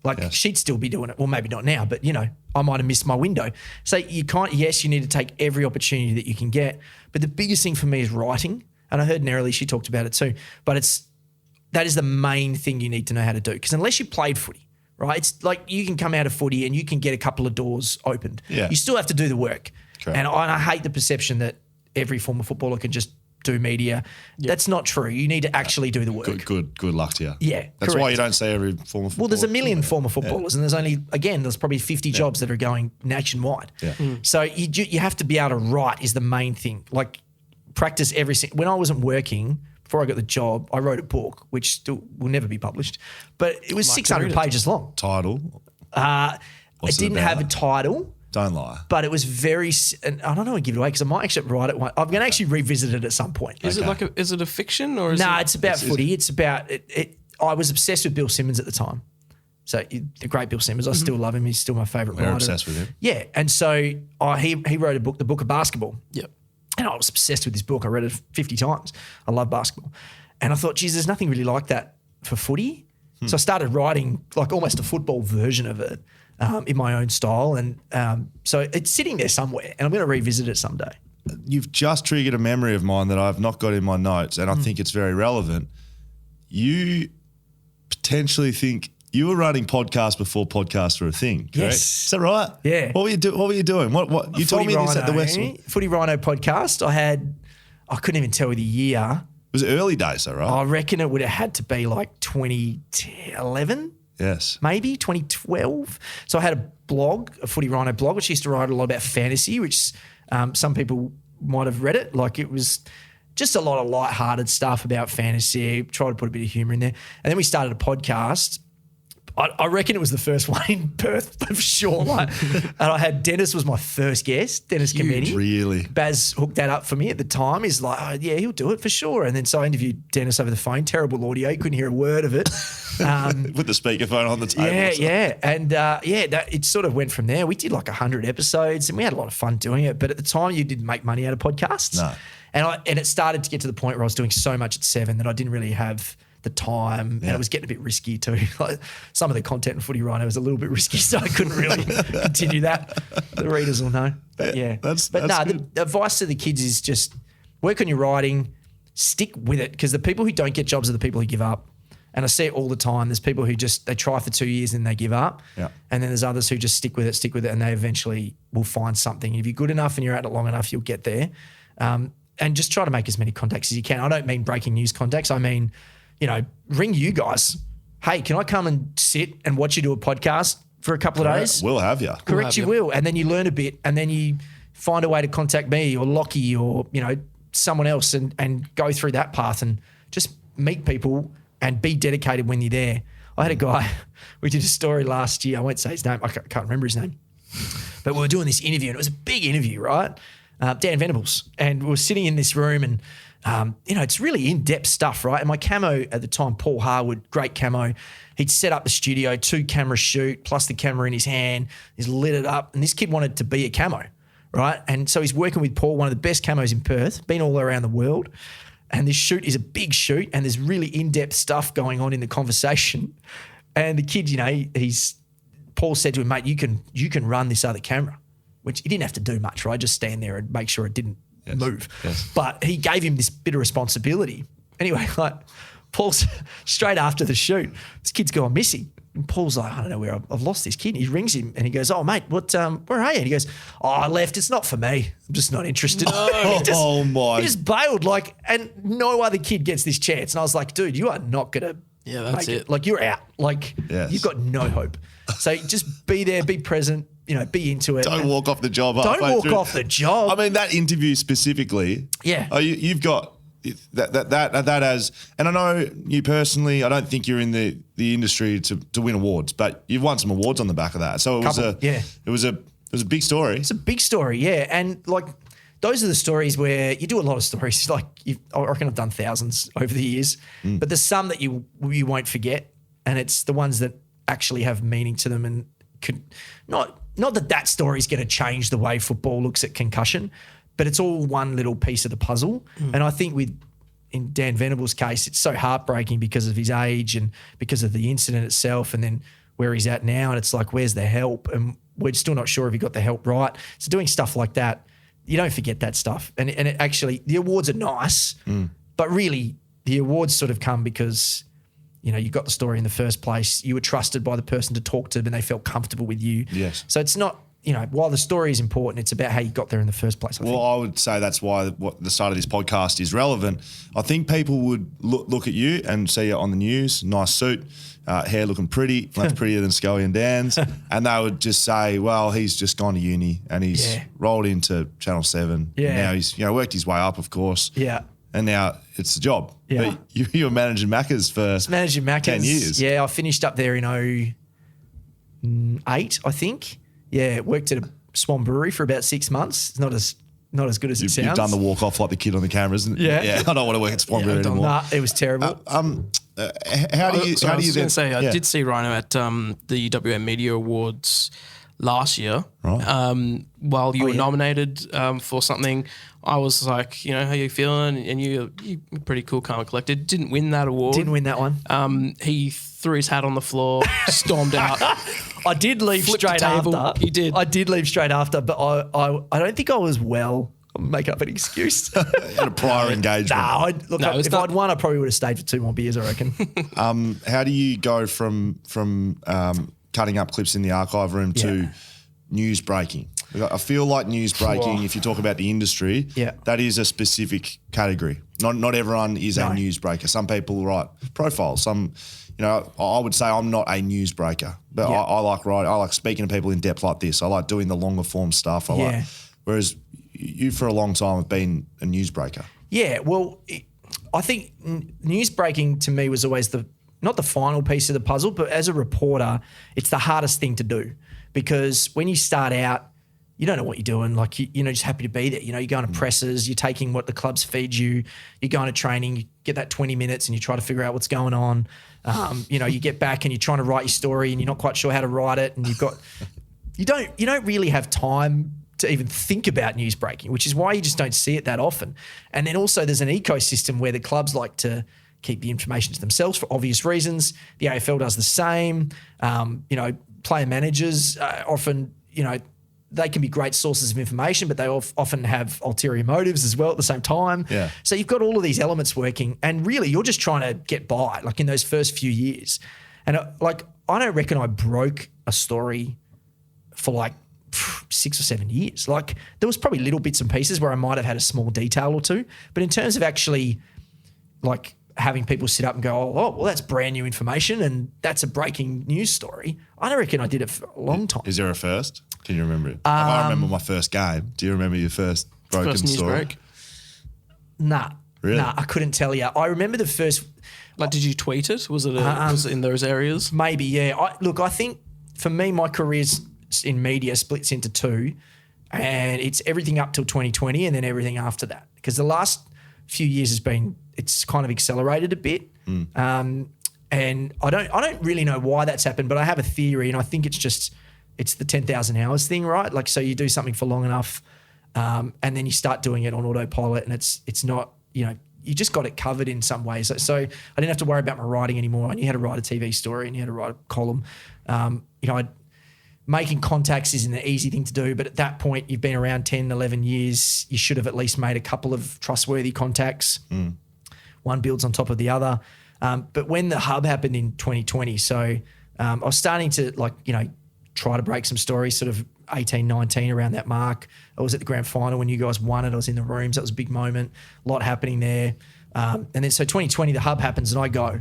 [SPEAKER 2] Like, she'd still be doing it. Well, maybe not now, but, I might have missed my window. So you need to take every opportunity that you can get. But the biggest thing for me is writing. And I heard Nerily, she talked about it too. But that is the main thing you need to know how to do. Because unless you played footy, right, it's like you can come out of footy and you can get a couple of doors opened.
[SPEAKER 1] Yeah.
[SPEAKER 2] You still have to do the work.
[SPEAKER 1] Correct.
[SPEAKER 2] And I hate the perception that every former footballer can just do media. That's not true. You need to actually do the work.
[SPEAKER 1] Good luck to you.
[SPEAKER 2] Yeah,
[SPEAKER 1] That's
[SPEAKER 2] correct.
[SPEAKER 1] why you don't say every former footballer.
[SPEAKER 2] Well, there's a million former footballers, and there's probably 50 jobs that are going nationwide.
[SPEAKER 1] Yeah.
[SPEAKER 2] So you have to be able to write is the main thing. Like, practice when I wasn't working, before I got the job, I wrote a book, which still will never be published, but it was 600 pages long.
[SPEAKER 1] Title?
[SPEAKER 2] It didn't have a title.
[SPEAKER 1] Don't lie.
[SPEAKER 2] But it was and I don't know how to give it away because I might actually write it. I'm going to actually revisit it at some point.
[SPEAKER 3] Is it a fiction or is
[SPEAKER 2] No, it's about footy. It's about it. I was obsessed with Bill Simmons at the time. So the great Bill Simmons, I still love him. He's still my favourite writer.
[SPEAKER 1] We're obsessed with him.
[SPEAKER 2] Yeah, and so he wrote a book, The Book of Basketball.
[SPEAKER 3] Yep.
[SPEAKER 2] And I was obsessed with this book. I read it 50 times. I love basketball. And I thought, geez, there's nothing really like that for footy. So I started writing like almost a football version of it in my own style. And so it's sitting there somewhere and I'm going to revisit it someday.
[SPEAKER 1] You've just triggered a memory of mine that I've not got in my notes and I think it's very relevant. You potentially think you were running podcasts before podcasts were a thing, correct?
[SPEAKER 2] Yes.
[SPEAKER 1] Is that right?
[SPEAKER 2] Yeah.
[SPEAKER 1] What were you doing? What you told me this at the West?
[SPEAKER 2] Footy Rhino podcast. I couldn't even tell you the year.
[SPEAKER 1] It was early days though, right?
[SPEAKER 2] I reckon it would have had to be like 2011.
[SPEAKER 1] Yes.
[SPEAKER 2] Maybe 2012. So I had a blog, a Footy Rhino blog, which used to write a lot about fantasy, which some people might have read it. Like, it was just a lot of lighthearted stuff about fantasy, try to put a bit of humour in there. And then we started a podcast. I reckon it was the first one in Perth for sure. And I had Dennis was my first guest, Dennis Kameni.
[SPEAKER 1] Really?
[SPEAKER 2] Baz hooked that up for me at the time. He's like, oh, yeah, he'll do it for sure. And then so I interviewed Dennis over the phone. Terrible audio. You couldn't hear a word of it.
[SPEAKER 1] With the speakerphone on the table.
[SPEAKER 2] Yeah. And it sort of went from there. We did like 100 episodes and we had a lot of fun doing it. But at the time, you didn't make money out of podcasts.
[SPEAKER 1] No.
[SPEAKER 2] And it started to get to the point where I was doing so much at 7 that I didn't really have the time and it was getting a bit risky too. Like, some of the content in Footy Rhino was a little bit risky, so I couldn't really continue that. The readers will know. But yeah. The advice to the kids is just work on your writing, stick with it, because the people who don't get jobs are the people who give up. And I see it all the time. There's people who they try for 2 years and they give up. Yeah. And then there's others who just stick with it, and they eventually will find something. And if you're good enough and you're at it long enough, you'll get there. And just try to make as many contacts as you can. I don't mean breaking news contacts. I mean, ring you guys. Hey, can I come and sit and watch you do a podcast for a couple of days?
[SPEAKER 1] We'll have you.
[SPEAKER 2] Correct, you will. And then you learn a bit and then you find a way to contact me or Lockie or, someone else and go through that path and just meet people and be dedicated when you're there. I had a guy, we did a story last year. I won't say his name. I can't remember his name. But we were doing this interview and it was a big interview, right? Dan Venables. And we were sitting in this room and it's really in-depth stuff, right? And my camo at the time, Paul Harwood, great camo, he'd set up the studio, 2-camera shoot, plus the camera in his hand. He's lit it up. And this kid wanted to be a camo, right? And so he's working with Paul, one of the best camos in Perth, been all around the world. And this shoot is a big shoot and there's really in-depth stuff going on in the conversation. And the kid, Paul said to him, mate, you can run this other camera, which he didn't have to do much, right? Just stand there and make sure it didn't move. Yes. But he gave him this bit of responsibility. Anyway, like Paul's straight after the shoot, this kid's gone missing. And Paul's like, I don't know where I've lost this kid. And he rings him and he goes, oh, mate, where are you? And he goes, oh, I left. It's not for me. I'm just not interested. He just bailed, and no other kid gets this chance. And I was like, dude, you are not going to
[SPEAKER 3] that's
[SPEAKER 2] make it. Like, you're out. Like, you've got no hope. So just be there, be present, be into it.
[SPEAKER 1] Don't walk off the job.
[SPEAKER 2] Don't walk off the job.
[SPEAKER 1] I mean, that interview specifically.
[SPEAKER 2] Yeah.
[SPEAKER 1] You've got that as, and I know you personally, I don't think you're in the industry to win awards, but you've won some awards on the back of that. So it was a big story. It's
[SPEAKER 2] a big story, yeah. And those are the stories where you do a lot of stories. I reckon I've done thousands over the years, but there's some that you won't forget, and it's the ones that actually have meaning to them and could not that story is going to change the way football looks at concussion, but it's all one little piece of the puzzle. And I think in Dan Venable's case, it's so heartbreaking because of his age and because of the incident itself, and then where he's at now. And it's like, where's the help? And we're still not sure if he got the help right. So doing stuff like that, you don't forget that stuff. And it actually, the awards are nice, but really the awards sort of come because, you know, you got the story in the first place. You were trusted by the person to talk to and they felt comfortable with you.
[SPEAKER 1] Yes.
[SPEAKER 2] So it's not, you know, while the story is important, it's about how you got there in the first place. I think.
[SPEAKER 1] I would say that's why what the start of this podcast is relevant. I think people would look at you and see you on the news, nice suit, hair looking pretty, much prettier than Scully and Dan's, and they would just say, well, he's just gone to uni and he's rolled into Channel 7.
[SPEAKER 2] Yeah.
[SPEAKER 1] And now he's, you know, worked his way up, of course.
[SPEAKER 2] Yeah.
[SPEAKER 1] And now it's a job.
[SPEAKER 2] Yeah.
[SPEAKER 1] But you were managing Macca's for 10 years.
[SPEAKER 2] Yeah, I finished up there in 2008, I think. Yeah, worked at a Swan Brewery for about 6 months. It's not as good as it sounds.
[SPEAKER 1] You've done the walk off like the kid on the camera, isn't it?
[SPEAKER 2] Yeah.
[SPEAKER 1] I don't want to work at Swan Brewery anymore.
[SPEAKER 2] Nah, it was terrible.
[SPEAKER 1] How do you then
[SPEAKER 3] say I did see Rhino at the WM Media Awards last year.
[SPEAKER 1] Right.
[SPEAKER 3] While you were nominated for something, I was like, you know, how you feeling? And you're pretty cool, calm and collected. Didn't win that award.
[SPEAKER 2] Didn't win that one.
[SPEAKER 3] He threw his hat on the floor, stormed out.
[SPEAKER 2] I did leave
[SPEAKER 3] Flipped
[SPEAKER 2] straight
[SPEAKER 3] the table.
[SPEAKER 2] after.
[SPEAKER 3] You did.
[SPEAKER 2] I did leave straight after, but I don't think I was well. I'll make up an excuse.
[SPEAKER 1] had a prior engagement?
[SPEAKER 2] If I'd won, I probably would have stayed for 2 more beers, I reckon.
[SPEAKER 1] How do you go from cutting up clips in the archive room to news breaking? I feel like news breaking, if you talk about the industry, that is a specific category. Not everyone is a news breaker. Some people write profiles. Some, you know, I would say I'm not a news breaker, but I like writing. I like speaking to people in depth like this. I like doing the longer form stuff. Whereas you for a long time have been a news breaker. Yeah, well,
[SPEAKER 2] I think news breaking to me was always not the final piece of the puzzle, but as a reporter, it's the hardest thing to do because when you start out, you don't know what you're doing. Like, you're just happy to be there. You know, you're going to presses, you're taking what the clubs feed you, you're going to training, you get that 20 minutes and you try to figure out what's going on. You know, you get back and you're trying to write your story and you're not quite sure how to write it. And you don't really have time to even think about news breaking, which is why you just don't see it that often. And then also there's an ecosystem where the clubs like to keep the information to themselves for obvious reasons. The AFL does the same. You know, player managers often, you know, they can be great sources of information, but they often have ulterior motives as well at the same time.
[SPEAKER 1] Yeah.
[SPEAKER 2] So you've got all of these elements working and really you're just trying to get by, like in those first few years. And I don't reckon I broke a story for like 6 or 7 years. Like there was probably little bits and pieces where I might have had a small detail or two, but in terms of actually like having people sit up and go, oh, well, that's brand new information and that's a breaking news story, I don't reckon I did it for a long time.
[SPEAKER 1] Is there a first? Can you remember it? I remember my first game. Do you remember your first broken
[SPEAKER 3] news
[SPEAKER 1] story?
[SPEAKER 3] break?
[SPEAKER 2] Nah.
[SPEAKER 1] Really?
[SPEAKER 2] Nah, I couldn't tell you. I remember the first...
[SPEAKER 3] Like, did you tweet it? Was it in those areas?
[SPEAKER 2] Maybe, yeah. I think for me, my career in media splits into two and it's everything up till 2020 and then everything after that. Because the last few years it's kind of accelerated a bit. And I don't really know why that's happened, but I have a theory and I think it's the 10,000 hours thing, right? Like, so you do something for long enough and then you start doing it on autopilot and it's not, you know, you just got it covered in some ways. So I didn't have to worry about my writing anymore. I knew how to write a TV story and you had to write a column. You know, making contacts isn't an easy thing to do, but at that point you've been around 10, 11 years. You should have at least made a couple of trustworthy contacts. One builds on top of the other. But when the hub happened in 2020, so I was starting to try to break some stories, sort of 18, 19 around that mark. I was at the grand final when you guys won it. I was in the rooms. That was a big moment, a lot happening there. And then so 2020, the hub happens and I go.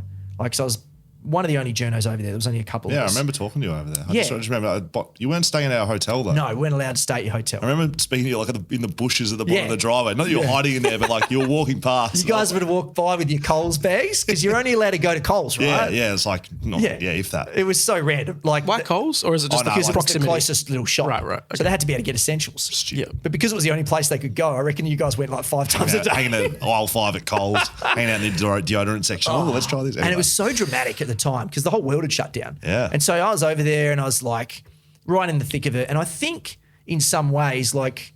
[SPEAKER 2] So I was one of the only journos over there. There was only a couple of us.
[SPEAKER 1] Yeah, I remember talking to you over there. I just remember, you weren't staying at our hotel though.
[SPEAKER 2] No, we weren't allowed to stay at your hotel.
[SPEAKER 1] I remember speaking to you in the bushes at the bottom of the driveway. Not that you were hiding in there, but you were walking past.
[SPEAKER 2] You guys would have walked by with your Coles bags because you're only allowed to go to Coles, right?
[SPEAKER 1] Yeah, it's if that.
[SPEAKER 2] It was so random.
[SPEAKER 3] Why Coles? Or is it just
[SPEAKER 2] because
[SPEAKER 3] proximity?
[SPEAKER 2] It's the closest little shop.
[SPEAKER 3] Right. Okay.
[SPEAKER 2] So they had to be able to get essentials.
[SPEAKER 1] Stupid.
[SPEAKER 2] But because it was the only place they could go, I reckon you guys went 5 times a day.
[SPEAKER 1] Hanging at aisle 5 at Coles, hanging out in the deodorant section. Let's try this. Anyway.
[SPEAKER 2] And it was so dramatic. the time because the whole world had shut down.
[SPEAKER 1] Yeah.
[SPEAKER 2] And so I was over there and I was like right in the thick of it. And I think in some ways, like,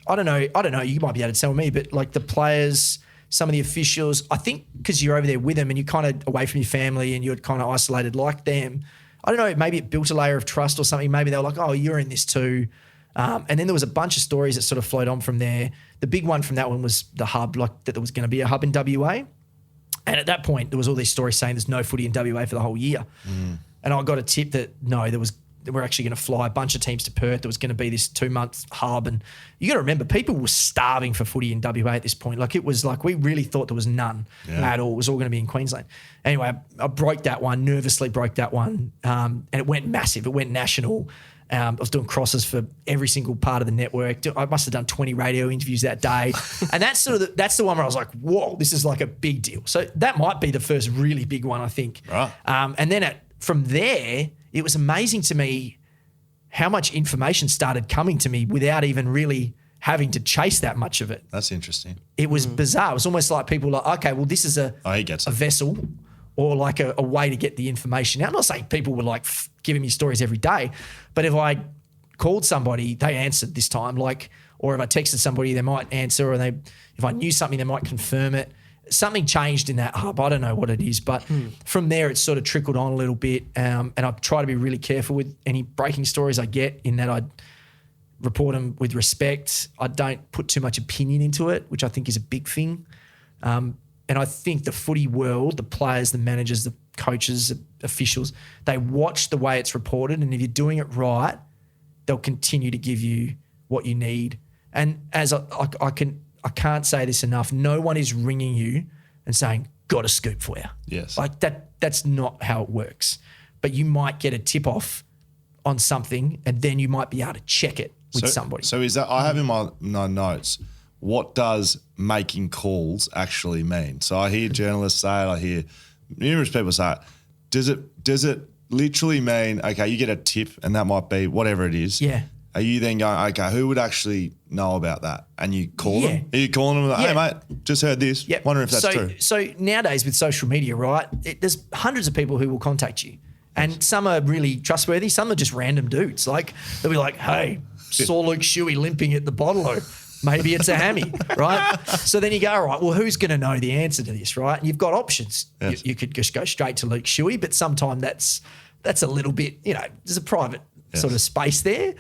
[SPEAKER 2] I don't know, you might be able to tell me, but like the players, some of the officials, I think because you're over there with them and you're kind of away from your family and you're kind of isolated like them, I don't know, maybe it built a layer of trust or something. Maybe they were like, oh, you're in this too. And then there was a bunch of stories that sort of flowed on from there. The big one from that one was the hub, like that there was going to be a hub in WA. And at that point, there was all these stories saying there's no footy in WA for the whole year. And I got a tip that no, we're actually going to fly a bunch of teams to Perth. There was going to be this 2-month hub. And you got to remember, people were starving for footy in WA at this point. Like it was like we really thought there was none at all. It was all going to be in Queensland. Anyway, I broke that one, nervously broke that one. And it went massive. It went national. I was doing crosses for every single part of the network. I must have done 20 radio interviews that day. And that's that's the one where I was like, whoa, this is like a big deal. So that might be the first really big one, I think.
[SPEAKER 1] Right.
[SPEAKER 2] And then from there, it was amazing to me how much information started coming to me without even really having to chase that much of it.
[SPEAKER 1] That's interesting.
[SPEAKER 2] It was bizarre. It was almost like people were like, okay, well, this is a vessel or like a way to get the information out. I'm not saying people were like giving me stories every day, but if I called somebody, they answered this time, or if I texted somebody, they might answer, or if I knew something, they might confirm it. Something changed in that hub. I don't know what it is, but from there, it's sort of trickled on a little bit. And I try to be really careful with any breaking stories I get in that I report them with respect. I don't put too much opinion into it, which I think is a big thing. And I think the footy world, the players, the managers, the coaches, the officials, they watch the way it's reported. And if you're doing it right, they'll continue to give you what you need. And as I can't say this enough, no one is ringing you and saying, got a scoop for you.
[SPEAKER 1] Yes.
[SPEAKER 2] Like that's not how it works. But you might get a tip off on something and then you might be able to check it with somebody.
[SPEAKER 1] So is that, I have in my notes, what does making calls actually mean? So I hear journalists say it, I hear numerous people say it. Does it literally mean, okay, you get a tip and that might be whatever it is.
[SPEAKER 2] Yeah.
[SPEAKER 1] Are you then going, okay, who would actually know about that? And you call them? Are you calling them like, hey, mate, just heard this.
[SPEAKER 2] Yep.
[SPEAKER 1] Wondering if that's true.
[SPEAKER 2] So nowadays with social media, right, there's hundreds of people who will contact you. And some are really trustworthy. Some are just random dudes. Like, they'll be like, hey, saw Luke Shuey limping at the bottle. Maybe it's a hammy, right? So then you go, all right, well, who's going to know the answer to this, right? And you've got options.
[SPEAKER 1] Yes.
[SPEAKER 2] You could just go straight to Luke Shuey, but sometimes that's a little bit, there's a private sort of space there.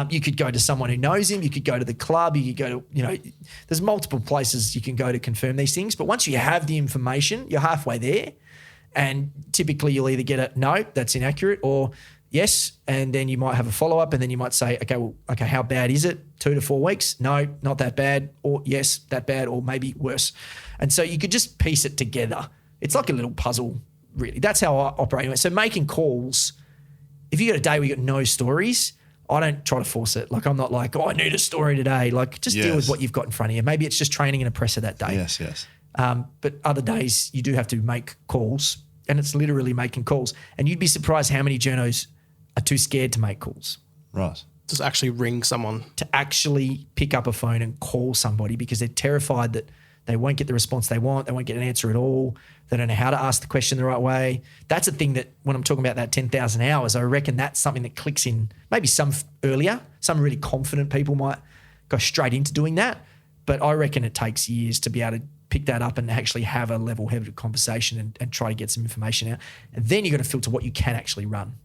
[SPEAKER 2] You could go to someone who knows him. You could go to the club. You could go to, there's multiple places you can go to confirm these things. But once you have the information, you're halfway there. And typically you'll either get a no, that's inaccurate, or yes, and then you might have a follow-up and then you might say, okay, how bad is it? 2 to 4 weeks? No, not that bad. Or yes, that bad, or maybe worse. And so you could just piece it together. It's like a little puzzle, really. That's how I operate. So making calls, if you got a day where you got no stories, I don't try to force it. Like, I'm not like, I need a story today. Like, just deal with what you've got in front of you. Maybe it's just training and a presser that day.
[SPEAKER 1] Yes.
[SPEAKER 2] But other days you do have to make calls, and it's literally making calls. And you'd be surprised how many journos are too scared to make calls.
[SPEAKER 1] Right.
[SPEAKER 3] Just actually ring someone.
[SPEAKER 2] To actually pick up a phone and call somebody because they're terrified that they won't get the response they want. They won't get an answer at all. They don't know how to ask the question the right way. That's a thing that when I'm talking about that 10,000 hours, I reckon that's something that clicks in. Maybe some earlier, some really confident people might go straight into doing that. But I reckon it takes years to be able to pick that up and actually have a level-headed conversation and try to get some information out. And then you've got to filter what you can actually run.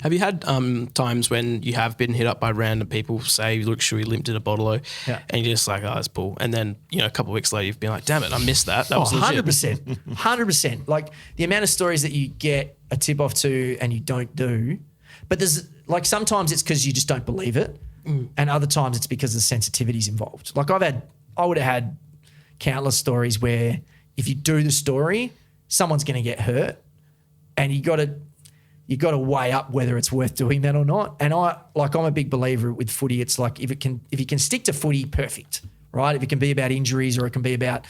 [SPEAKER 3] Have you had times when you have been hit up by random people, say, look, Shuey limped in a bottle-o, and you're just like, oh, that's bull. And then, a couple of weeks later, you've been like, damn it, I missed that. That was legit.
[SPEAKER 2] 100%. 100%. Like, the amount of stories that you get a tip-off to and you don't do, but there's, like, sometimes it's because you just don't believe it, and other times it's because the sensitivity's involved. Like, I would have had countless stories where if you do the story, someone's going to get hurt, and you got to weigh up whether it's worth doing that or not. And I'm a big believer with footy. It's like if you can stick to footy, perfect, right? If it can be about injuries or it can be about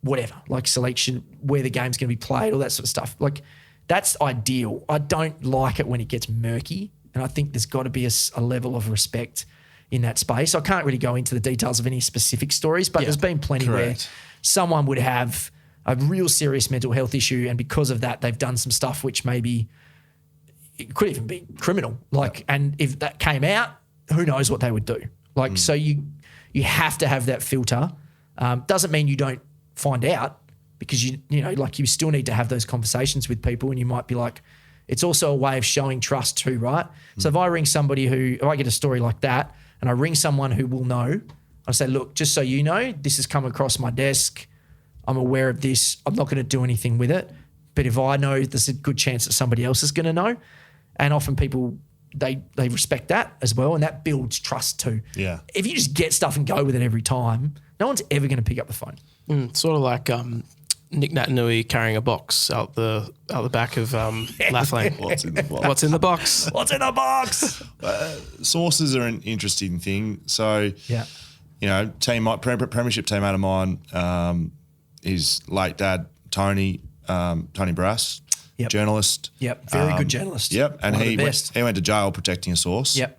[SPEAKER 2] whatever, like selection, where the game's going to be played, all that sort of stuff. Like, that's ideal. I don't like it when it gets murky, and I think there's got to be a level of respect in that space. I can't really go into the details of any specific stories, but there's been plenty where someone would have a real serious mental health issue, and because of that, they've done some stuff which maybe it could even be criminal. Like, and if that came out, who knows what they would do? Like, so you have to have that filter. Doesn't mean you don't find out, because you know, like, you still need to have those conversations with people, and you might be like, it's also a way of showing trust too, right? So if I ring somebody if I get a story like that, and I ring someone who will know, I say, look, just so you know, this has come across my desk. I'm aware of this. I'm not going to do anything with it. But if I know, there's a good chance that somebody else is going to know. And often people, they respect that as well, and that builds trust too.
[SPEAKER 1] Yeah.
[SPEAKER 2] If you just get stuff and go with it every time, no one's ever going to pick up the phone.
[SPEAKER 3] Sort of like Nick Natanui carrying a box out the back of Lathlane.
[SPEAKER 1] What's in the box?
[SPEAKER 3] What's in the box?
[SPEAKER 2] What's in the box?
[SPEAKER 1] Sources are an interesting thing. So,
[SPEAKER 2] Yeah.
[SPEAKER 1] you know, premiership teammate of mine, his late dad, Tony Brass,
[SPEAKER 2] Yep.
[SPEAKER 1] journalist.
[SPEAKER 2] Yep. Very good journalist.
[SPEAKER 1] Yep. And
[SPEAKER 2] One of
[SPEAKER 1] he
[SPEAKER 2] the best.
[SPEAKER 1] went to jail protecting a source.
[SPEAKER 2] Yep.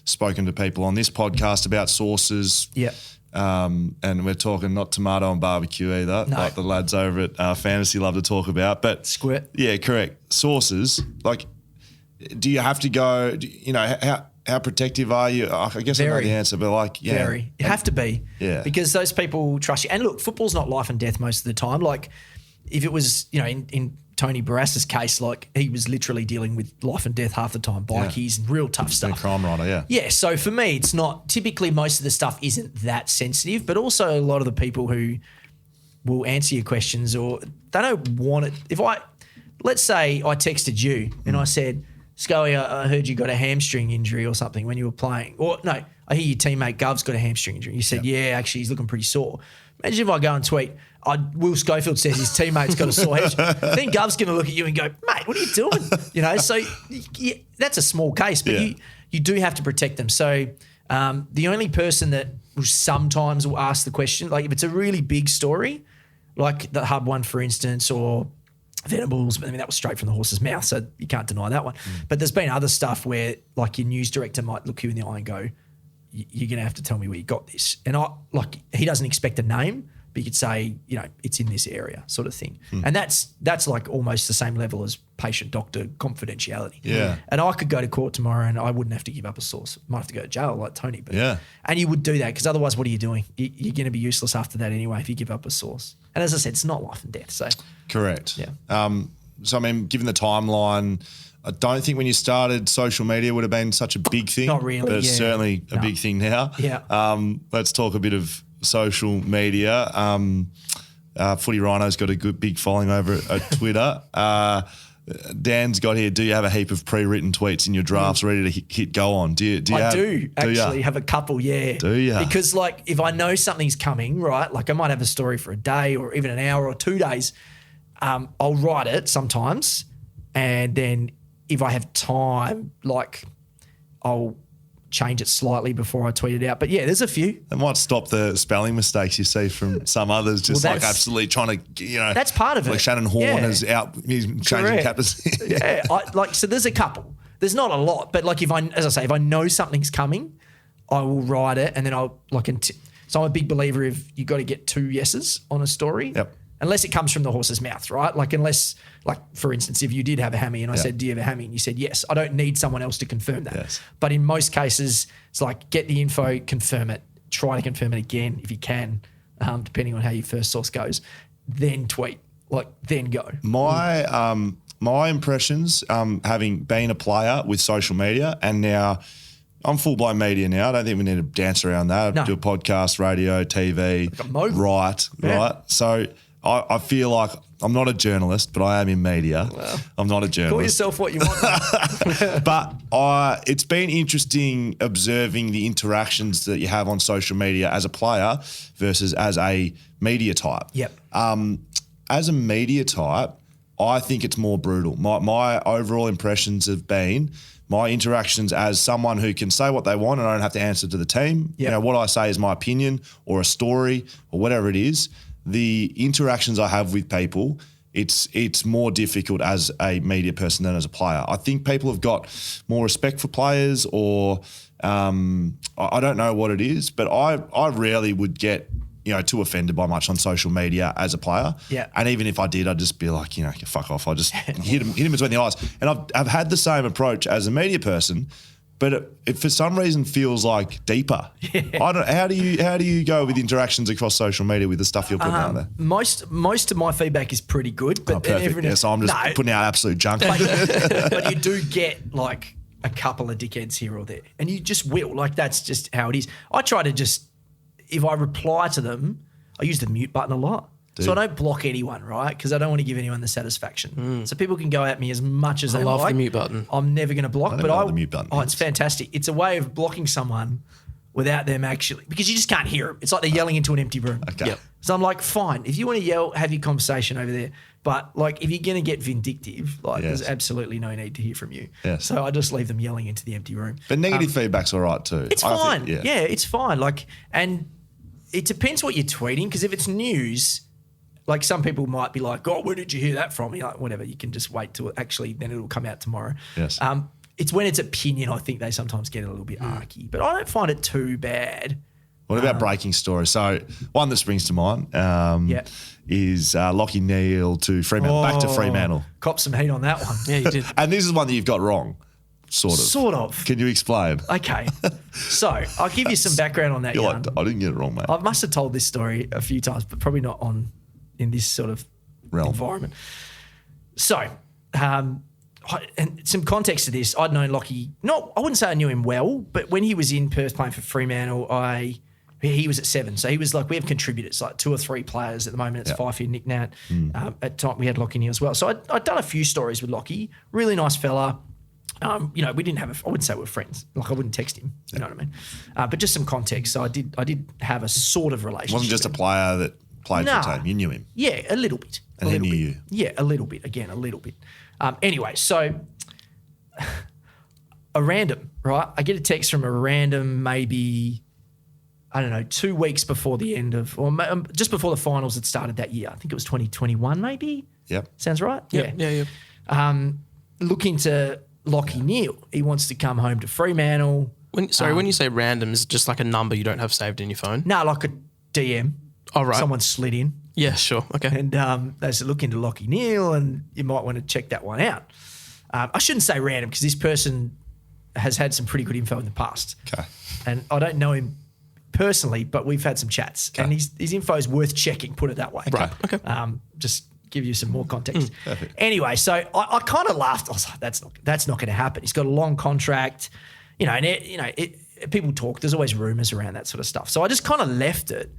[SPEAKER 1] Spoken to people on this podcast about sources.
[SPEAKER 2] Yep.
[SPEAKER 1] And we're talking not tomato and barbecue either,
[SPEAKER 2] No.
[SPEAKER 1] like the lads over at Fantasy love to talk about. But
[SPEAKER 2] Squirt.
[SPEAKER 1] yeah, correct. Sources, like, do you have to go? You know, how protective are you? I guess I know
[SPEAKER 2] Very.
[SPEAKER 1] the answer, but like, yeah,
[SPEAKER 2] Very. You have to be.
[SPEAKER 1] Yeah.
[SPEAKER 2] Because those people trust you. And look, football's not life and death most of the time. Like, if it was, you know, in Tony Barrass's case, like, he was literally dealing with life and death half the time, bikies and real tough
[SPEAKER 1] a
[SPEAKER 2] stuff.
[SPEAKER 1] crime writer, yeah.
[SPEAKER 2] Yeah, so for me, it's not, typically most of the stuff isn't that sensitive, but also a lot of the people who will answer your questions, or they don't want it. Let's say I texted you and I said, Scully, I heard you got a hamstring injury or something when you were playing. Or no, I hear your teammate Gov's got a hamstring injury. You said, yeah, actually he's looking pretty sore. Imagine if I go and tweet, Will Schofield says his teammate's got a sore hamstring. Then Gov's going to look at you and go, mate, what are you doing? You know, so yeah, that's a small case, but you do have to protect them. So the only person that sometimes will ask the question, like if it's a really big story, like the Hub one, for instance, or Venables, I mean, that was straight from the horse's mouth, so you can't deny that one. But there's been other stuff where, like, your news director might look you in the eye and go, you're going to have to tell me where you got this. And he doesn't expect a name, but you could say, you know, it's in this area, sort of thing. And that's like almost the same level as patient-doctor confidentiality.
[SPEAKER 1] Yeah.
[SPEAKER 2] And I could go to court tomorrow and I wouldn't have to give up a source. Might have to go to jail like Tony. But
[SPEAKER 1] Yeah.
[SPEAKER 2] And you would do that because otherwise what are you doing? You're going to be useless after that anyway if you give up a source. And as I said, it's not life and death. So
[SPEAKER 1] Correct.
[SPEAKER 2] Yeah.
[SPEAKER 1] So, I mean, given the timeline, I don't think when you started social media would have been such a big thing.
[SPEAKER 2] Not really,
[SPEAKER 1] But it's
[SPEAKER 2] yeah.
[SPEAKER 1] certainly a big thing now.
[SPEAKER 2] Yeah.
[SPEAKER 1] Let's talk a bit of social media. Footy Rhino's got a good big following over at Twitter. Dan's got here, do you have a heap of pre-written tweets in your drafts ready to hit go on? Do you
[SPEAKER 2] I
[SPEAKER 1] have,
[SPEAKER 2] do actually
[SPEAKER 1] ya?
[SPEAKER 2] have a couple, yeah.
[SPEAKER 1] Do ya?
[SPEAKER 2] Because like if I know something's coming, right, like I might have a story for a day or even an hour or 2 days, I'll write it sometimes, and then if I have time, like I'll change it slightly before I tweet it out. But yeah, there's a few.
[SPEAKER 1] It might stop the spelling mistakes you see from some others, just
[SPEAKER 2] Well,
[SPEAKER 1] like absolutely trying to, you know.
[SPEAKER 2] That's part of
[SPEAKER 1] like
[SPEAKER 2] it.
[SPEAKER 1] Shannon Horn
[SPEAKER 2] Yeah.
[SPEAKER 1] is out, he's changing
[SPEAKER 2] Correct.
[SPEAKER 1] captains.
[SPEAKER 2] Yeah, so there's a couple. There's not a lot, but like if I know something's coming, I will write it, and then I'll so I'm a big believer of you got to get 2 yeses on a story.
[SPEAKER 1] Yep.
[SPEAKER 2] Unless it comes from the horse's mouth, right? Like unless, like for instance, if you did have a hammy and I said, do you have a hammy? And you said, yes, I don't need someone else to confirm that.
[SPEAKER 1] Yes.
[SPEAKER 2] But in most cases, it's like get the info, confirm it, try to confirm it again if you can, depending on how your first source goes, then tweet, then go.
[SPEAKER 1] My impressions, having been a player with social media, and now I'm full-blown media now. I don't think we need to dance around that.
[SPEAKER 2] No.
[SPEAKER 1] Do a podcast, radio, TV,
[SPEAKER 2] a mogul.
[SPEAKER 1] right. So I feel like I'm not a journalist, but I am in media.
[SPEAKER 2] Well,
[SPEAKER 1] I'm not a
[SPEAKER 2] Call
[SPEAKER 1] journalist.
[SPEAKER 2] yourself what you want.
[SPEAKER 1] But it's been interesting observing the interactions that you have on social media as a player versus as a media type.
[SPEAKER 2] Yep.
[SPEAKER 1] As a media type, I think it's more brutal. My overall impressions have been my interactions as someone who can say what they want and I don't have to answer to the team.
[SPEAKER 2] Yep.
[SPEAKER 1] You know, what I say is my opinion or a story or whatever it is. The interactions I have with people, it's more difficult as a media person than as a player. I think people have got more respect for players, or I don't know what it is, but I rarely would get too offended by much on social media as a player.
[SPEAKER 2] Yeah.
[SPEAKER 1] And even if I did, I'd just be like, fuck off. I'll just hit him between the eyes. And I've had the same approach as a media person, but it for some reason feels like deeper. Yeah. How do you go with interactions across social media with the stuff you're putting out there?
[SPEAKER 2] Most of my feedback is pretty good, but
[SPEAKER 1] perfect. So I'm just putting out absolute junk.
[SPEAKER 2] But you do get like a couple of dickheads here or there, and you just will. Like that's just how it is. I try to just, if I reply to them, I use the mute button a lot. Dude. So I don't block anyone, right? Because I don't want to give anyone the satisfaction. So people can go at me as much as they like.
[SPEAKER 3] I love the mute button.
[SPEAKER 2] I'm never going to block.
[SPEAKER 1] I love the mute button.
[SPEAKER 2] Oh, it's fantastic. It's a way of blocking someone without them actually, because you just can't hear them. It's like they're yelling into an empty room.
[SPEAKER 1] Okay. Yep.
[SPEAKER 2] So I'm like, fine. If you want to yell, have your conversation over there. But like, if you're going to get vindictive, there's absolutely no need to hear from you.
[SPEAKER 1] Yes.
[SPEAKER 2] So I just leave them yelling into the empty room.
[SPEAKER 1] But negative feedback's all right too.
[SPEAKER 2] It's fine. Yeah, it's fine. Like, and it depends what you're tweeting, because if it's news, like some people might be like, oh, where did you hear that from? You're like, whatever, you can just wait till then it'll come out tomorrow.
[SPEAKER 1] Yes.
[SPEAKER 2] It's when it's opinion, I think they sometimes get a little bit arky, but I don't find it too bad.
[SPEAKER 1] What about breaking stories? So one that springs to mind is Lachie Neale to Fremantle, back to Fremantle.
[SPEAKER 2] Cop some heat on that one.
[SPEAKER 3] Yeah, you did.
[SPEAKER 1] And this is one that you've got wrong, sort of. Can you explain?
[SPEAKER 2] Okay. So I'll give you some background on that.
[SPEAKER 1] You're like, I didn't get it wrong, mate.
[SPEAKER 2] I must have told this story a few times, but probably not in this sort of environment. So, and some context to this, I'd known Lachie, I wouldn't say I knew him well, but when he was in Perth playing for Fremantle, he was at 7. So he was like, we have contributors, like 2 or 3 players at the moment. It's Fife here, Nick Nat. At the time, we had Lachie Neale as well. So I'd done a few stories with Lachie. Really nice fella. We didn't have I wouldn't say we're friends. Like I wouldn't text him. You know what I mean? But just some context. So I did have a sort of relationship.
[SPEAKER 1] It wasn't just a player that played for the team. You knew him.
[SPEAKER 2] Yeah, a little bit.
[SPEAKER 1] And he knew you.
[SPEAKER 2] Yeah, a little bit. Again, a little bit. Anyway, so a random, right? I get a text from a random, maybe, I don't know, 2 weeks before the end of, or just before the finals had started that year. I think it was 2021 maybe.
[SPEAKER 1] Yep.
[SPEAKER 2] Sounds right?
[SPEAKER 3] Yeah.
[SPEAKER 2] Looking to Lachie Neale. He wants to come home to Fremantle.
[SPEAKER 3] When you say random, is it just like a number you don't have saved in your phone?
[SPEAKER 2] No, like a DM.
[SPEAKER 3] Oh, right.
[SPEAKER 2] Someone slid in.
[SPEAKER 3] Yeah, sure. Okay.
[SPEAKER 2] And they said, look into Lachie Neale and you might want to check that one out. I shouldn't say random because this person has had some pretty good info in the past.
[SPEAKER 1] Okay.
[SPEAKER 2] And I don't know him personally, but we've had some chats. Okay. And his info is worth checking, put it that way.
[SPEAKER 3] Right. Okay.
[SPEAKER 2] Just give you some more context.
[SPEAKER 1] Perfect.
[SPEAKER 2] Anyway, so I kind of laughed. I was like, that's not going to happen. He's got a long contract, people talk. There's always rumours around that sort of stuff. So I just kind of left it.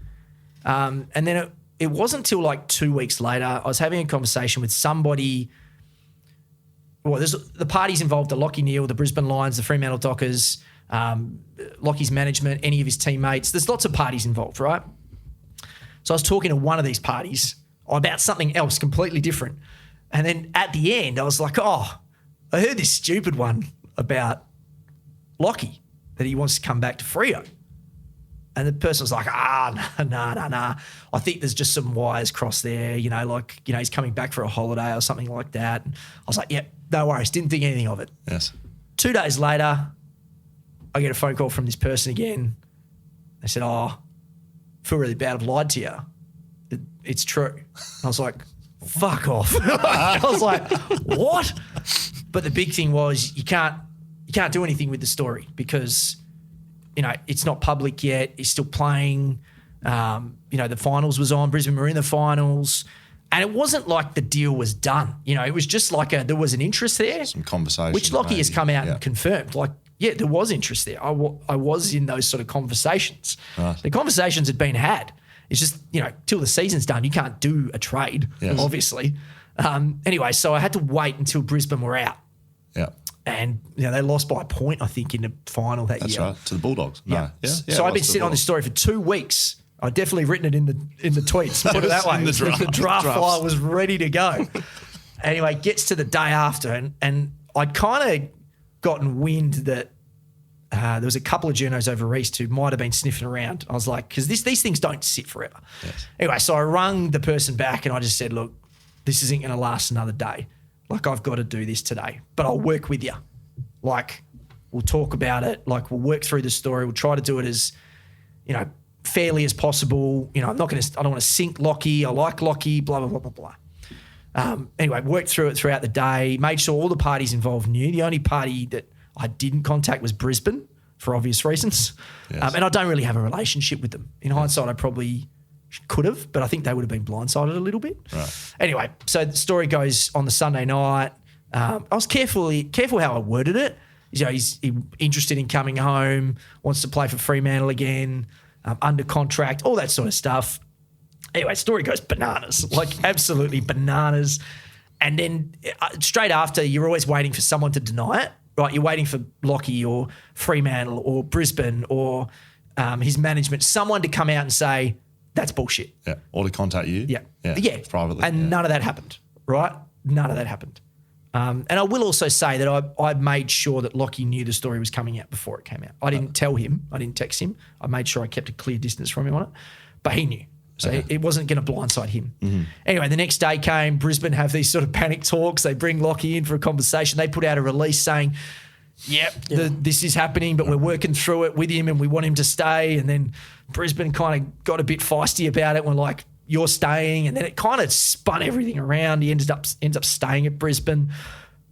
[SPEAKER 2] And then it wasn't until like 2 weeks later, I was having a conversation with somebody. Well, there's the parties involved, the Lachie Neale, the Brisbane Lions, the Fremantle Dockers, Lachie's management, any of his teammates. There's lots of parties involved, right? So I was talking to one of these parties about something else completely different. And then at the end, I was like, I heard this stupid one about Lachie, that he wants to come back to Freo. And the person was like, nah. I think there's just some wires crossed there, he's coming back for a holiday or something like that. And I was like, yeah, no worries. Didn't think anything of it.
[SPEAKER 1] Yes. 2
[SPEAKER 2] days later, I get a phone call from this person again. They said, feel really bad. I've lied to you. It's true. And I was like, fuck off. I was like, what? But the big thing was you can't do anything with the story because it's not public yet. He's still playing. The finals was on. Brisbane were in the finals. And it wasn't like the deal was done. It was just like there was an interest there.
[SPEAKER 1] Some conversation.
[SPEAKER 2] Which Lachie has come out and confirmed. Like, yeah, there was interest there. I was in those sort of conversations. Right. The conversations had been had. It's just, till the season's done, you can't do a trade, obviously. Anyway, so I had to wait until Brisbane were out.
[SPEAKER 1] Yeah.
[SPEAKER 2] And they lost by a point, I think, in the final that year.
[SPEAKER 1] That's right, to the Bulldogs.
[SPEAKER 2] No. Yeah. So I've been sitting on this story for 2 weeks. I've definitely written it in the tweets. Put it that way. The draft file was ready to go. Anyway, gets to the day after, and I'd kind of gotten wind that there was a couple of journos over East who might have been sniffing around. I was like, because these things don't sit forever. Yes. Anyway, so I rung the person back and I just said, look, this isn't going to last another day. Like, I've got to do this today, but I'll work with you. Like, we'll talk about it. Like, we'll work through the story. We'll try to do it as, fairly as possible. You know, I don't want to sink Lockie. I like Lockie, blah, blah, blah, blah, blah. Anyway, worked through it throughout the day, made sure all the parties involved knew. The only party that I didn't contact was Brisbane for obvious reasons.
[SPEAKER 1] Yes.
[SPEAKER 2] And I don't really have a relationship with them. In hindsight, I probably could have, but I think they would have been blindsided a little bit.
[SPEAKER 1] Right.
[SPEAKER 2] Anyway, so the story goes on the Sunday night. I was careful how I worded it. You know, he's interested in coming home, wants to play for Fremantle again, under contract, all that sort of stuff. Anyway, story goes bananas, like absolutely bananas. And then straight after, you're always waiting for someone to deny it, right? You're waiting for Lockie or Fremantle or Brisbane or his management, someone to come out and say, that's bullshit.
[SPEAKER 1] Yeah. Or to contact you.
[SPEAKER 2] Yeah.
[SPEAKER 1] Privately.
[SPEAKER 2] And none of that happened, right? None of that happened. And I will also say that I made sure that Lockie knew the story was coming out before it came out. I didn't tell him. I didn't text him. I made sure I kept a clear distance from him on it. But he knew. So it wasn't going to blindside him. Mm-hmm. Anyway, the next day came. Brisbane have these sort of panic talks. They bring Lockie in for a conversation. They put out a release saying, this is happening, but we're working through it with him and we want him to stay. And then Brisbane kind of got a bit feisty about it when like, you're staying, and then it kind of spun everything around. He ends up staying at Brisbane.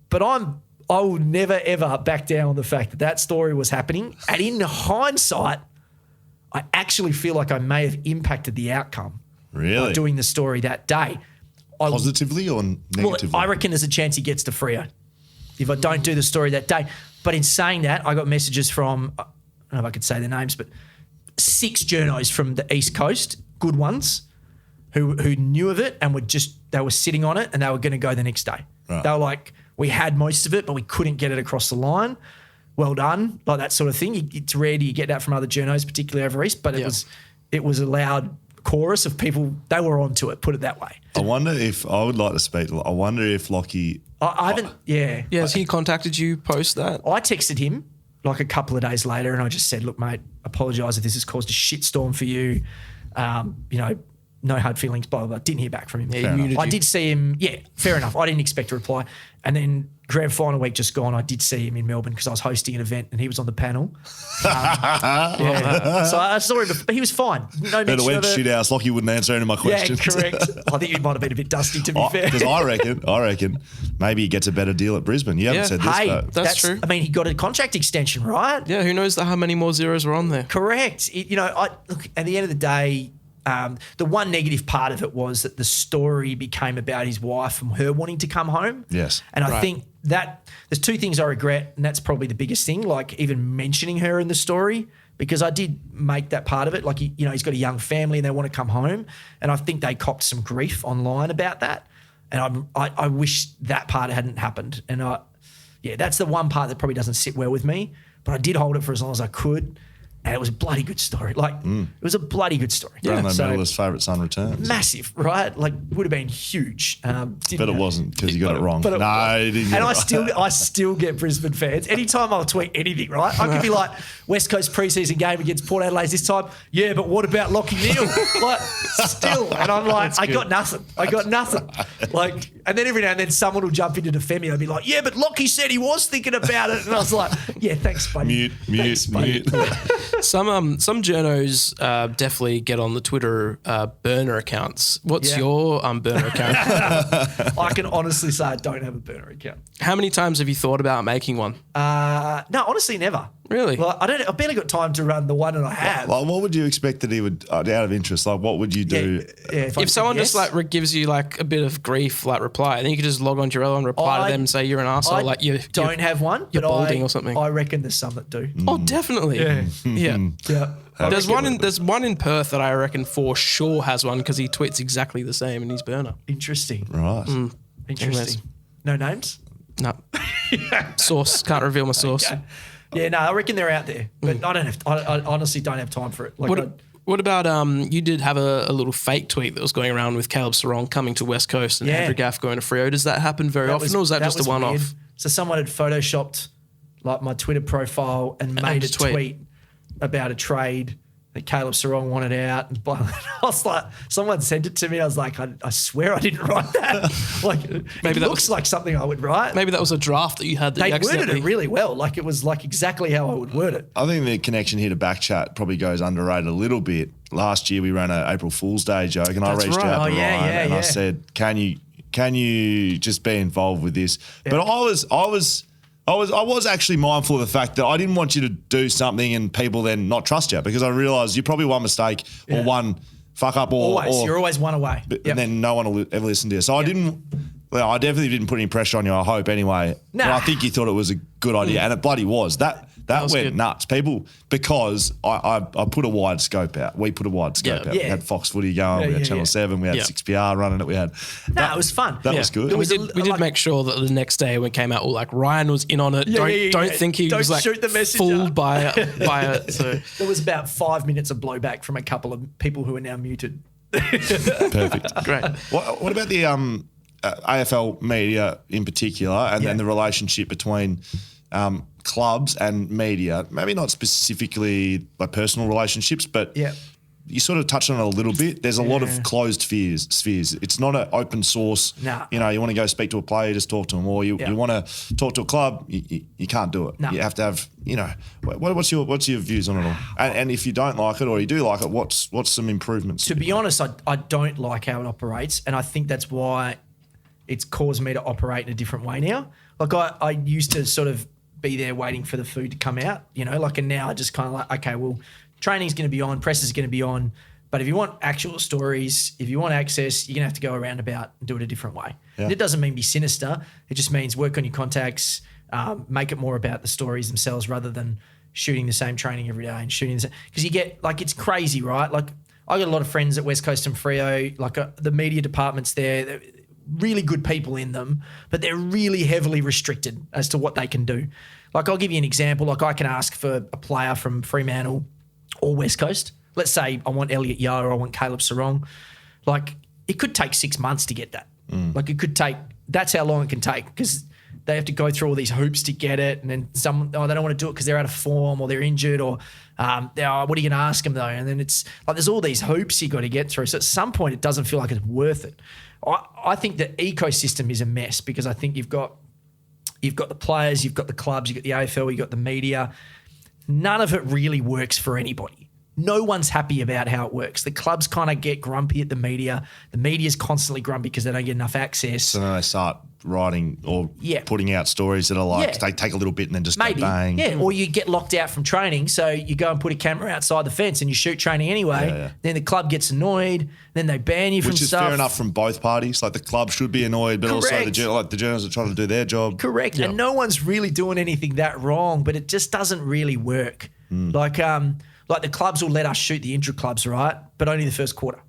[SPEAKER 2] But I will never, ever back down on the fact that story was happening. And in hindsight, I actually feel like I may have impacted the outcome by doing the story that day.
[SPEAKER 1] Positively or negatively?
[SPEAKER 2] Well, I reckon there's a chance he gets to Freo if I don't do the story that day. But in saying that, I got messages from, I don't know if I could say their names, but 6 journos from the East Coast, good ones, who knew of it and they were sitting on it and they were going to go the next day. Right. They were like, we had most of it, but we couldn't get it across the line. Well done, like that sort of thing. It's rare you get that from other journos, particularly over East, but it was a loud chorus of people. They were onto it, put it that way.
[SPEAKER 1] I wonder if Lockie...
[SPEAKER 2] I haven't,
[SPEAKER 3] Yeah, has he contacted you post that?
[SPEAKER 2] I texted him like a couple of days later and I just said, look, mate, apologise if this has caused a shitstorm for you. You know, no hard feelings, blah, blah, blah. Didn't hear back from him.
[SPEAKER 3] Yeah,
[SPEAKER 2] I did see him. Yeah, fair enough. I didn't expect a reply. And then grand final week just gone, I did see him in Melbourne because I was hosting an event and he was on the panel. So I saw him, but he was fine. No mention
[SPEAKER 1] went
[SPEAKER 2] of it.
[SPEAKER 1] shit house. Lockie wouldn't answer any of my questions.
[SPEAKER 2] Yeah, correct. I think he might have been a bit dusty, to be fair.
[SPEAKER 1] Because I reckon maybe he gets a better deal at Brisbane. You haven't said this, though.
[SPEAKER 3] That's true.
[SPEAKER 2] I mean, he got a contract extension, right?
[SPEAKER 3] Yeah, who knows how many more zeros were on there.
[SPEAKER 2] Correct. Look, at the end of the day, the one negative part of it was that the story became about his wife and her wanting to come home.
[SPEAKER 1] Yes.
[SPEAKER 2] And I think that there's 2 things I regret, and that's probably the biggest thing, like even mentioning her in the story, because I did make that part of it. Like, he's got a young family and they want to come home. And I think they copped some grief online about that. And I wish that part hadn't happened. And that's the one part that probably doesn't sit well with me, but I did hold it for as long as I could. And it was a bloody good story. Like, it was a bloody good story.
[SPEAKER 1] Brownlow medalist, favourite son returns.
[SPEAKER 2] Massive, right? Like, would have been huge.
[SPEAKER 1] But it wasn't because you got it wrong.
[SPEAKER 2] No,
[SPEAKER 1] he didn't.
[SPEAKER 2] And I still get Brisbane fans. Anytime I'll tweet anything, right? I could be like, West Coast preseason game against Port Adelaide this time. Yeah, but what about Lockie Neal? Like, still. And I'm like, I got nothing. Like, and then every now and then someone will jump in to defend me. They'll be like, yeah, but Lockie said he was thinking about it. And I was like, yeah, thanks, buddy.
[SPEAKER 1] Mute.
[SPEAKER 3] Some journos definitely get on the Twitter burner accounts. What's your burner account?
[SPEAKER 2] I can honestly say I don't have a burner account.
[SPEAKER 3] How many times have you thought about making one?
[SPEAKER 2] No, honestly, never.
[SPEAKER 3] Really?
[SPEAKER 2] Well, I've barely got time to run the one that I have.
[SPEAKER 1] Like, what would you expect that he would, out of interest, like what would you do?
[SPEAKER 3] If someone just like gives you like a bit of grief, like reply, then you could just log on to your own and reply to them and say you're an arsehole.
[SPEAKER 2] I
[SPEAKER 3] like you
[SPEAKER 2] don't have one,
[SPEAKER 3] you're
[SPEAKER 2] but
[SPEAKER 3] balding or something.
[SPEAKER 2] I reckon there's some that do.
[SPEAKER 3] Oh, definitely. Yeah. There's one in Perth that I reckon for sure has one because he tweets exactly the same in his burner.
[SPEAKER 2] Interesting.
[SPEAKER 1] Right.
[SPEAKER 2] Interesting. Anyways. No names?
[SPEAKER 3] No. Source. Can't reveal my source.
[SPEAKER 2] Okay. Yeah, no, I reckon they're out there, but I honestly don't have time for it. Like,
[SPEAKER 3] what about you did have a little fake tweet that was going around with Caleb Sarong coming to West Coast and Andrew Gaff going to Freo. Does that happen very often, or was that just a one-off?
[SPEAKER 2] Weird. So someone had photoshopped like my Twitter profile and made a tweet about a trade that Caleb Sarong wanted out. And I was like, someone sent it to me. I was like, I swear I didn't write that. Like, maybe that looks like something I would write.
[SPEAKER 3] Maybe that was a draft that you had. That
[SPEAKER 2] they
[SPEAKER 3] you
[SPEAKER 2] worded it really well. Like it was like exactly how I would word it.
[SPEAKER 1] I think the connection here to BackChat probably goes underrated a little bit. Last year we ran an April Fool's Day joke, and I reached out to Ryan and I said, "Can you just be involved with this?" Yeah. But I was actually mindful of the fact that I didn't want you to do something and people then not trust you, because I realised you're probably one mistake or one fuck up or
[SPEAKER 2] you're always one away.
[SPEAKER 1] And then no one will ever listen to you. So I definitely didn't put any pressure on you, I hope anyway. Nah. But I think you thought it was a good idea, and it bloody was. That went good. Nuts. People, because I put a wide scope out. We put a wide scope out. We had Fox Footy going. We had Channel 7. We had 6PR running it. We had.
[SPEAKER 2] It was fun.
[SPEAKER 1] That was good.
[SPEAKER 3] We did make sure that the next day when it came out, all like Ryan was in on it. Don't think he was like
[SPEAKER 2] shoot the messenger.
[SPEAKER 3] Fooled by it. So
[SPEAKER 2] there was about 5 minutes of blowback from a couple of people who are now muted.
[SPEAKER 1] Perfect.
[SPEAKER 3] Great.
[SPEAKER 1] What about the AFL media in particular, and then the relationship between clubs and media? Maybe not specifically like personal relationships, but you sort of touched on it a little bit. There's a lot of closed spheres. It's not an open source.
[SPEAKER 2] Nah.
[SPEAKER 1] You know, you want to go speak to a player, just talk to them, or you want to talk to a club, you can't do it.
[SPEAKER 2] Nah.
[SPEAKER 1] You have to have, you know, what's your views on it all? And if you don't like it or you do like it, what's some improvements?
[SPEAKER 2] To be honest, I don't like how it operates, and I think that's why it's caused me to operate in a different way now. Like I used to sort of be there waiting for the food to come out, you know, like, and now I just kind of like, okay, well, training's going to be on, press is going to be on, but if you want actual stories, if you want access, you're going to have to go around about and do it a different way. Yeah. And it doesn't mean be sinister. It just means work on your contacts, make it more about the stories themselves rather than shooting the same training every day and shooting the same. Because you get, like, it's crazy, right? Like, I got a lot of friends at West Coast and Freo, like the media departments there, really good people in them, but they're really heavily restricted as to what they can do. Like, I'll give you an example. Like, I can ask for a player from Fremantle or West Coast. Let's say I want Elliot Yeo or I want Caleb Sarong. Like, it could take 6 months to get that. Like, it could take, that's how long it can take, because they have to go through all these hoops to get it, and then they don't want to do it because they're out of form or they're injured, or what are you going to ask them though? And then it's like there's all these hoops you got to get through. So at some point it doesn't feel like it's worth it. I think the ecosystem is a mess, because I think you've got the players, you've got the clubs, you've got the AFL, you've got the media. None of it really works for anybody. No one's happy about how it works. The clubs kind of get grumpy at the media. The media's constantly grumpy because they don't get enough access.
[SPEAKER 1] So then they start writing or putting out stories that are like, they take a little bit and then just go bang.
[SPEAKER 2] Yeah, or you get locked out from training, so you go and put a camera outside the fence and you shoot training anyway. Yeah. Then the club gets annoyed. Then they ban you from stuff.
[SPEAKER 1] Which is fair enough from both parties. Like, the club should be annoyed, but also the journalists are trying to do their job.
[SPEAKER 2] Correct. Yep. And no one's really doing anything that wrong, but it just doesn't really work. Like the clubs will let us shoot the intra-clubs, right? But only the first quarter.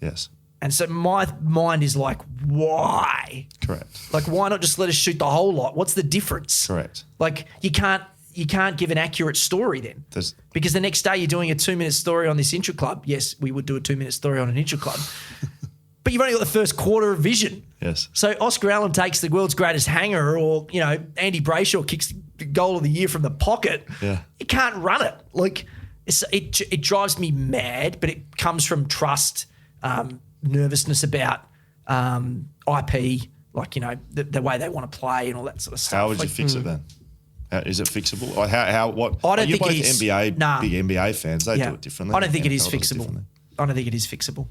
[SPEAKER 1] Yes.
[SPEAKER 2] And so my mind is like, why?
[SPEAKER 1] Correct.
[SPEAKER 2] Like, why not just let us shoot the whole lot? What's the difference?
[SPEAKER 1] Correct.
[SPEAKER 2] Like, you can't give an accurate story then. Because the next day you're doing a 2-minute story on this intra-club. Yes, we would do a 2-minute story on an intra-club. But you've only got the first quarter of vision.
[SPEAKER 1] Yes.
[SPEAKER 2] So Oscar Allen takes the world's greatest hanger, or, you know, Andy Brayshaw kicks the goal of the year from the pocket. Yeah. You can't run it. Like, it drives me mad, but it comes from trust, nervousness about IP, like, you know, the way they want to play and all that sort of stuff.
[SPEAKER 1] How would you fix it then? Is it fixable? Like, what?
[SPEAKER 2] I don't think
[SPEAKER 1] both
[SPEAKER 2] it is.
[SPEAKER 1] Big NBA fans. They do it differently.
[SPEAKER 2] I don't think it is fixable. I don't think it is fixable.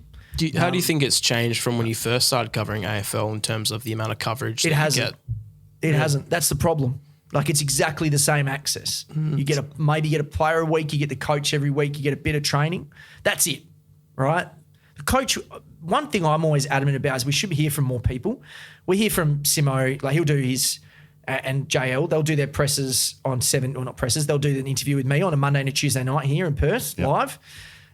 [SPEAKER 3] How do you think it's changed from when you first started covering AFL in terms of the amount of coverage?
[SPEAKER 2] It hasn't. It hasn't. That's the problem. Like, it's exactly the same access. You get maybe get a player a week, you get the coach every week, you get a bit of training. That's it, right? The coach, one thing I'm always adamant about is we should hear from more people. We hear from Simo, like, he'll do his, and JL, they'll do their presses on 7, or not presses, they'll do an interview with me on a Monday and a Tuesday night here in Perth, live.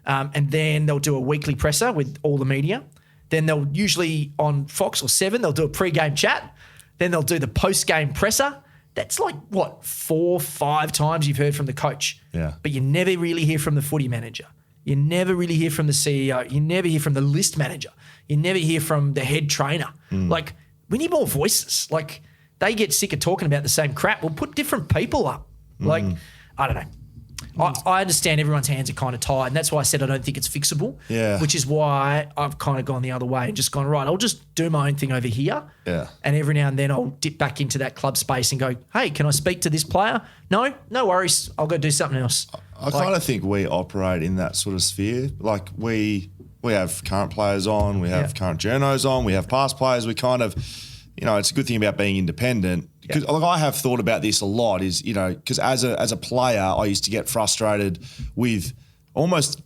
[SPEAKER 2] And then they'll do a weekly presser with all the media. Then they'll usually on Fox or 7, they'll do a pre-game chat. Then they'll do the post-game presser. That's like, 4-5 times you've heard from the coach. Yeah. But you never really hear from the footy manager. You never really hear from the CEO. You never hear from the list manager. You never hear from the head trainer. Like, we need more voices. Like, they get sick of talking about the same crap. We'll put different people up. Like, I don't know. I understand everyone's hands are kind of tied, and that's why I said I don't think it's fixable.
[SPEAKER 1] Yeah.
[SPEAKER 2] Which is why I've kind of gone the other way and just gone, right, I'll just do my own thing over here.
[SPEAKER 1] Yeah.
[SPEAKER 2] And every now and then I'll dip back into that club space and go, hey, can I speak to this player? No worries. I'll go do something else.
[SPEAKER 1] I kind of think we operate in that sort of sphere. Like we have current players on, we have current journos on, we have past players. We kind of, it's a good thing about being independent. Because I have thought about this a lot is, because as a player, I used to get frustrated with almost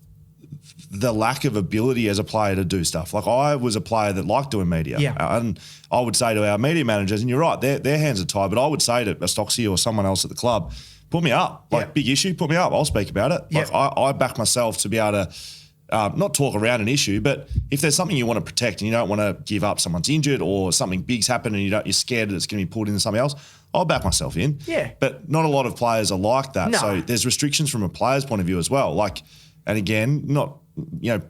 [SPEAKER 1] the lack of ability as a player to do stuff. Like I was a player that liked doing media.
[SPEAKER 2] Yeah.
[SPEAKER 1] And I would say to our media managers, and you're right, their hands are tied, but I would say to Stocksy or someone else at the club, put me up. Like big issue, put me up. I'll speak about it.
[SPEAKER 2] Yeah.
[SPEAKER 1] Like I back myself to be able to not talk around an issue, but if there's something you want to protect and you don't want to give up, someone's injured or something big's happened and you're scared that it's going to be pulled into something else, I'll back myself in.
[SPEAKER 2] Yeah.
[SPEAKER 1] But not a lot of players are like that.
[SPEAKER 2] No.
[SPEAKER 1] So there's restrictions from a player's point of view as well. Like, and again, not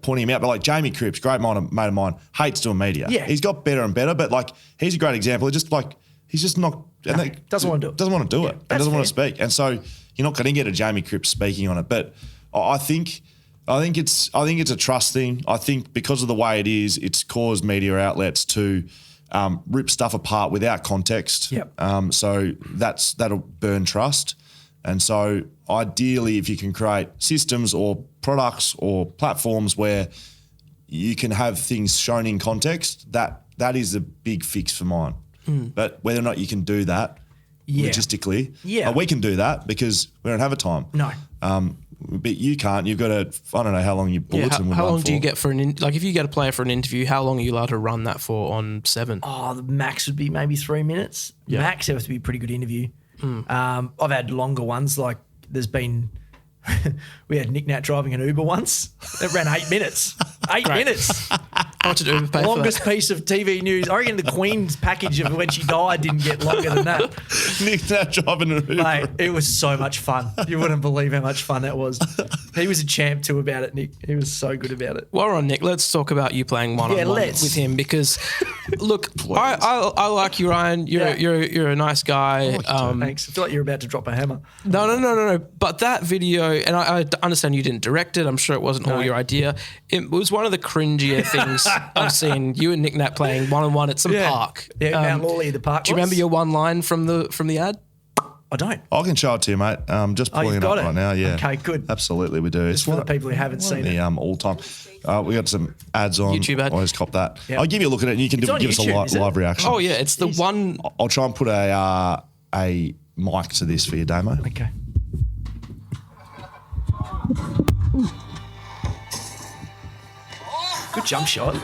[SPEAKER 1] pointing him out, but like Jamie Cripps, great mate of mine, hates doing media.
[SPEAKER 2] Yeah.
[SPEAKER 1] He's got better and better, but like he's a great example. He's just not
[SPEAKER 2] doesn't want to do it.
[SPEAKER 1] Doesn't want to do it. And
[SPEAKER 2] that's
[SPEAKER 1] doesn't want to
[SPEAKER 2] fair.
[SPEAKER 1] speak. And so you're not going to get a Jamie Cripps speaking on it. But I think it's a trust thing. I think because of the way it is, it's caused media outlets to rip stuff apart without context.
[SPEAKER 2] Yep.
[SPEAKER 1] So that'll burn trust. And so ideally, if you can create systems or products or platforms where you can have things shown in context, that is a big fix for mine. But whether or not you can do that logistically, we can do that because we don't have a time.
[SPEAKER 2] No.
[SPEAKER 1] But you can't. You've got to, I don't know how long your bulletin would
[SPEAKER 3] how
[SPEAKER 1] run
[SPEAKER 3] long
[SPEAKER 1] for.
[SPEAKER 3] do you get for if you get a player for an interview, how long are you allowed to run that for on 7?
[SPEAKER 2] Oh, the max would be maybe 3 minutes.
[SPEAKER 3] Yeah.
[SPEAKER 2] Max, it has to be a pretty good interview. I've had longer ones. Like there's been, we had Nick Nat driving an Uber once. It ran 8 minutes. 8 minutes.
[SPEAKER 3] How much did Uber pay
[SPEAKER 2] Longest
[SPEAKER 3] for that?
[SPEAKER 2] piece of TV news. I reckon the Queen's package of when she died didn't get longer than that.
[SPEAKER 1] Nick Nat driving an Uber.
[SPEAKER 2] Mate, it was so much fun. You wouldn't believe how much fun that was. He was a champ too about it, Nick. He was so good about it.
[SPEAKER 3] While we're on Nick, let's talk about you playing one-on-one
[SPEAKER 2] let's.
[SPEAKER 3] with him because, look, I like you, Ryan. You're a nice guy.
[SPEAKER 2] Thanks. I feel like you're about to drop a hammer.
[SPEAKER 3] No. But that video, and I understand you didn't direct it. I'm sure it wasn't all your idea. It was one of the cringier things I've seen. You and Nick Nat playing one-on-one at some park.
[SPEAKER 2] Yeah, Mount Lawley, the park.
[SPEAKER 3] Do you remember your one line from the ad?
[SPEAKER 2] I don't.
[SPEAKER 1] I can show it to you, mate. Just pulling
[SPEAKER 2] you've
[SPEAKER 1] it
[SPEAKER 2] got
[SPEAKER 1] up
[SPEAKER 2] it?
[SPEAKER 1] right now. Yeah.
[SPEAKER 2] Okay, good.
[SPEAKER 1] Absolutely, we do.
[SPEAKER 2] Just for the people who haven't seen it.
[SPEAKER 1] All time. We got some ads on.
[SPEAKER 3] YouTube ad.
[SPEAKER 1] Always cop that.
[SPEAKER 2] Yep.
[SPEAKER 1] I'll give you a look at it and you can
[SPEAKER 2] It's on
[SPEAKER 1] give us
[SPEAKER 2] YouTube,
[SPEAKER 1] a
[SPEAKER 2] is it?
[SPEAKER 1] live reaction.
[SPEAKER 3] Oh, yeah. It's the one.
[SPEAKER 1] I'll try and put a mic to this for you, Damo.
[SPEAKER 2] Okay. Good jump shot.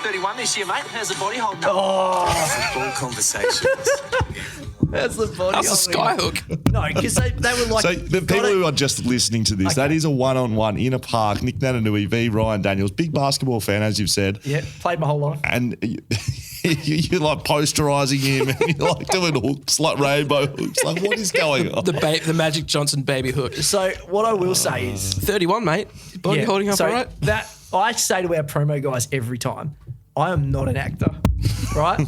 [SPEAKER 4] 31 this year, mate. How's the body holding up?
[SPEAKER 2] Oh,
[SPEAKER 4] Ball conversations.
[SPEAKER 2] that's the body.
[SPEAKER 3] That's a skyhook.
[SPEAKER 2] No, because they were like.
[SPEAKER 1] So the people who are just listening to this, that is a one-on-one in a park. Nick Natanui v Ryan Daniels, big basketball fan, as you've said.
[SPEAKER 2] Yeah, played my whole life.
[SPEAKER 1] And you're like posterising him and you're like doing hooks, like rainbow hooks. Like, what is going on?
[SPEAKER 3] The Magic Johnson baby hook.
[SPEAKER 2] So what I will say is,
[SPEAKER 3] 31, mate. Body holding up
[SPEAKER 2] so
[SPEAKER 3] all right?
[SPEAKER 2] that I say to our promo guys every time, I am not an actor, right?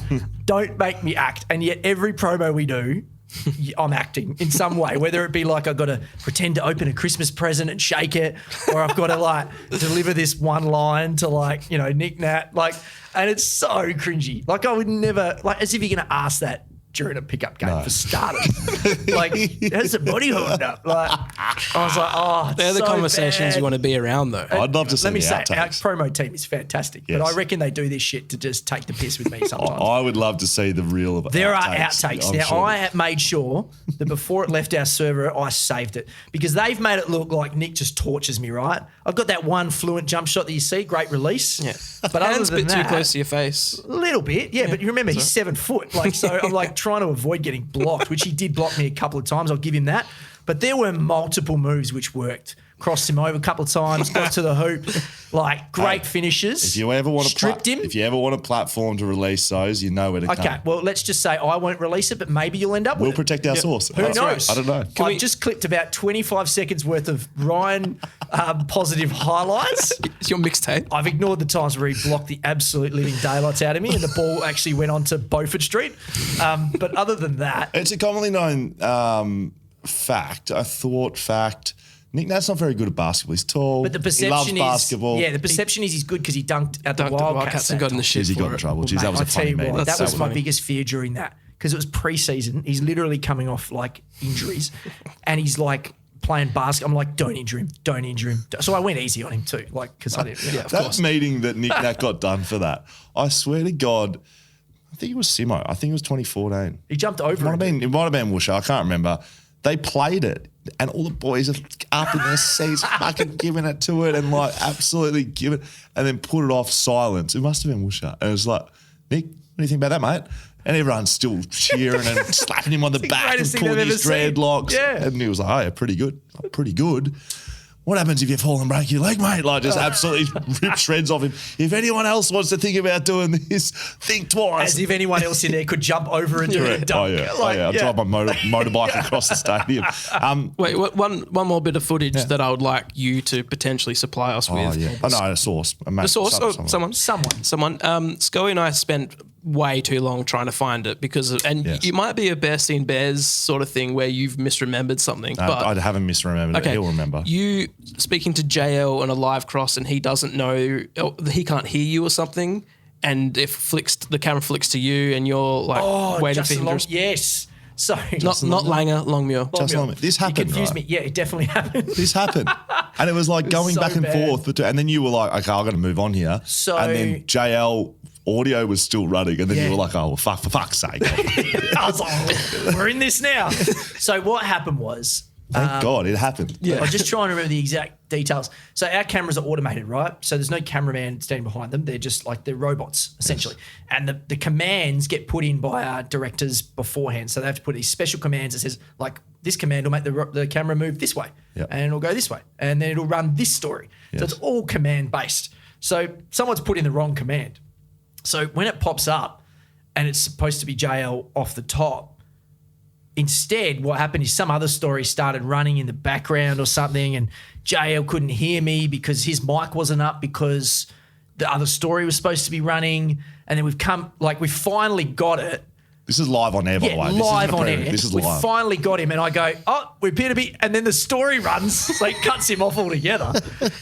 [SPEAKER 2] Don't make me act. And yet every promo we do, I'm acting in some way, whether it be like I've got to pretend to open a Christmas present and shake it, or I've got to like deliver this one line to like, Nick Nat, like, and it's so cringy. Like I would never, like as if you're going to ask that during a pickup game for starters. Like, how's the body holding up? Like, I was like, oh, it's
[SPEAKER 3] They're the
[SPEAKER 2] so
[SPEAKER 3] conversations
[SPEAKER 2] bad.
[SPEAKER 3] you want to be around, though.
[SPEAKER 1] I'd love to see
[SPEAKER 2] Let me
[SPEAKER 1] the
[SPEAKER 2] say, our
[SPEAKER 1] outtakes.
[SPEAKER 2] promo team is fantastic,
[SPEAKER 1] Yes.
[SPEAKER 2] but I reckon they do this shit to just take the piss with me sometimes.
[SPEAKER 1] I would love to see the real of
[SPEAKER 2] There are
[SPEAKER 1] outtakes.
[SPEAKER 2] outtakes.
[SPEAKER 1] I'm
[SPEAKER 2] Now,
[SPEAKER 1] sure.
[SPEAKER 2] I made sure that before it left our server, I saved it because they've made it look like Nick just tortures me, right? I've got that one fluent jump shot that you see, great release.
[SPEAKER 3] Yeah.
[SPEAKER 2] But other
[SPEAKER 3] Hands a
[SPEAKER 2] than
[SPEAKER 3] bit too
[SPEAKER 2] that,
[SPEAKER 3] close to your face.
[SPEAKER 2] a little bit, yeah. But you remember, he's 7 foot. Like, so I'm like trying to avoid getting blocked, which he did block me a couple of times. I'll give him that. But there were multiple moves which worked. Crossed him over a couple of times, got to the hoop. Like, great finishes.
[SPEAKER 1] If you ever want
[SPEAKER 2] stripped him.
[SPEAKER 1] if you ever want a platform to release those, you know where to
[SPEAKER 2] Okay,
[SPEAKER 1] come.
[SPEAKER 2] well, let's just say I won't release it, but maybe you'll end up
[SPEAKER 1] We'll
[SPEAKER 2] with it.
[SPEAKER 1] protect our source.
[SPEAKER 2] Who knows?
[SPEAKER 1] I don't know.
[SPEAKER 2] I've just clipped about 25 seconds worth of Ryan positive highlights.
[SPEAKER 3] It's your mixtape.
[SPEAKER 2] I've ignored the times where he blocked the absolute living daylights out of me and the ball actually went onto Beaufort Street. But other than that,
[SPEAKER 1] It's a commonly known fact. Nick Nat's not very good at basketball. He's tall.
[SPEAKER 2] But the perception
[SPEAKER 1] he loves basketball.
[SPEAKER 2] the perception is he's good because he dunked at the
[SPEAKER 3] Dunked at
[SPEAKER 2] Wildcats
[SPEAKER 3] and got in the shit.
[SPEAKER 1] He got in trouble. Jeez, that was a funny
[SPEAKER 2] mate.
[SPEAKER 1] meme.
[SPEAKER 2] That was
[SPEAKER 3] so
[SPEAKER 2] my
[SPEAKER 3] funny.
[SPEAKER 2] biggest fear during that because it was pre-season. He's literally coming off like injuries, and he's like playing basketball. I'm like, don't injure him. So I went easy on him too, like because I didn't. Yeah, of
[SPEAKER 1] That
[SPEAKER 2] course.
[SPEAKER 1] meeting that Nick Nat got done for that, I swear to God, I think it was Simo. I think it was 2014.
[SPEAKER 2] He jumped over.
[SPEAKER 1] It might have been Woosha. I can't remember. They played it, and all the boys are up in their seats, fucking giving it to it, and like absolutely give it, and then put it off silence. It must have been Woosha. And it was like, Nick, what do you think about that, mate? And everyone's still cheering and slapping him on the back and
[SPEAKER 2] greatest thing
[SPEAKER 1] pulling
[SPEAKER 2] they've
[SPEAKER 1] his
[SPEAKER 2] ever seen.
[SPEAKER 1] dreadlocks.
[SPEAKER 2] Yeah.
[SPEAKER 1] And he was like, oh, yeah, pretty good. Like, pretty good. What happens if you fall and break your leg, mate? Like, just absolutely rip shreds off him. If anyone else wants to think about doing this, think twice.
[SPEAKER 2] As if anyone else in there could jump over and do it.
[SPEAKER 1] Correct. Oh, yeah. I'll drive my motorbike across the stadium.
[SPEAKER 3] Wait, one more bit of footage that I would like you to potentially supply us
[SPEAKER 1] Oh,
[SPEAKER 3] with.
[SPEAKER 1] yeah. I know, a source.
[SPEAKER 3] The source? Someone. Scully and I spent way too long trying to find it because it might be a Bear seen Bears sort of thing where you've misremembered something. But
[SPEAKER 1] I haven't misremembered it. He'll remember.
[SPEAKER 3] You speaking to JL on a live cross and he doesn't know, he can't hear you or something, and the camera flicks to you and you're like waiting for him to
[SPEAKER 2] Yes. So
[SPEAKER 3] not Langer, Longmuir.
[SPEAKER 1] Just like, this happened,
[SPEAKER 2] You confused
[SPEAKER 1] right?
[SPEAKER 2] me. Yeah, it definitely happened.
[SPEAKER 1] This happened. And it was like going
[SPEAKER 2] so
[SPEAKER 1] back and
[SPEAKER 2] bad.
[SPEAKER 1] forth. And then you were like, okay, I've got to move on here.
[SPEAKER 2] So-
[SPEAKER 1] and then JL audio was still running. And then you were like, oh, well, for fuck's sake.
[SPEAKER 2] I was like, oh, we're in this now. So what happened was,
[SPEAKER 1] Thank God it happened.
[SPEAKER 2] I'm just trying to remember the exact details. So our cameras are automated, right? So there's no cameraman standing behind them. They're just like they're robots, essentially. Yes. And the commands get put in by our directors beforehand. So they have to put these special commands that says, like, this command will make the camera move this way.
[SPEAKER 1] Yep.
[SPEAKER 2] And it'll go this way. And then it'll run this story.
[SPEAKER 1] Yes.
[SPEAKER 2] So it's all command-based. So someone's put in the wrong command. So when it pops up and it's supposed to be JL off the top, instead, what happened is some other story started running in the background or something, and JL couldn't hear me because his mic wasn't up because the other story was supposed to be running. And then we finally got it.
[SPEAKER 1] This is live on air, by the way.
[SPEAKER 2] Live on air.
[SPEAKER 1] This is
[SPEAKER 2] we
[SPEAKER 1] live.
[SPEAKER 2] finally got him, and I go, we appear to be, and then the story runs, so it cuts him off altogether.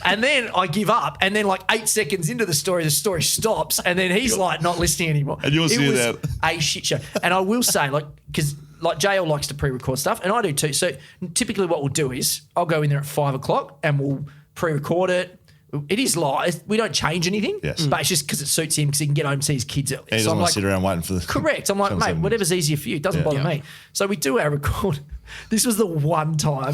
[SPEAKER 2] And then I give up, and then like 8 seconds into the story stops, and then he's like not listening anymore.
[SPEAKER 1] And you're sitting there.
[SPEAKER 2] A shit show. And I will say, because JL likes to pre-record stuff, and I do too. So typically what we'll do is I'll go in there at 5 o'clock and we'll pre-record it. It is live. We don't change anything.
[SPEAKER 1] Yes.
[SPEAKER 2] But it's just because it suits him because he can get home and see his kids early.
[SPEAKER 1] He doesn't want to sit around waiting for the...
[SPEAKER 2] Correct. I'm like, mate,
[SPEAKER 1] 7
[SPEAKER 2] whatever's easier for you. It doesn't bother me. So we do our record. This was the one time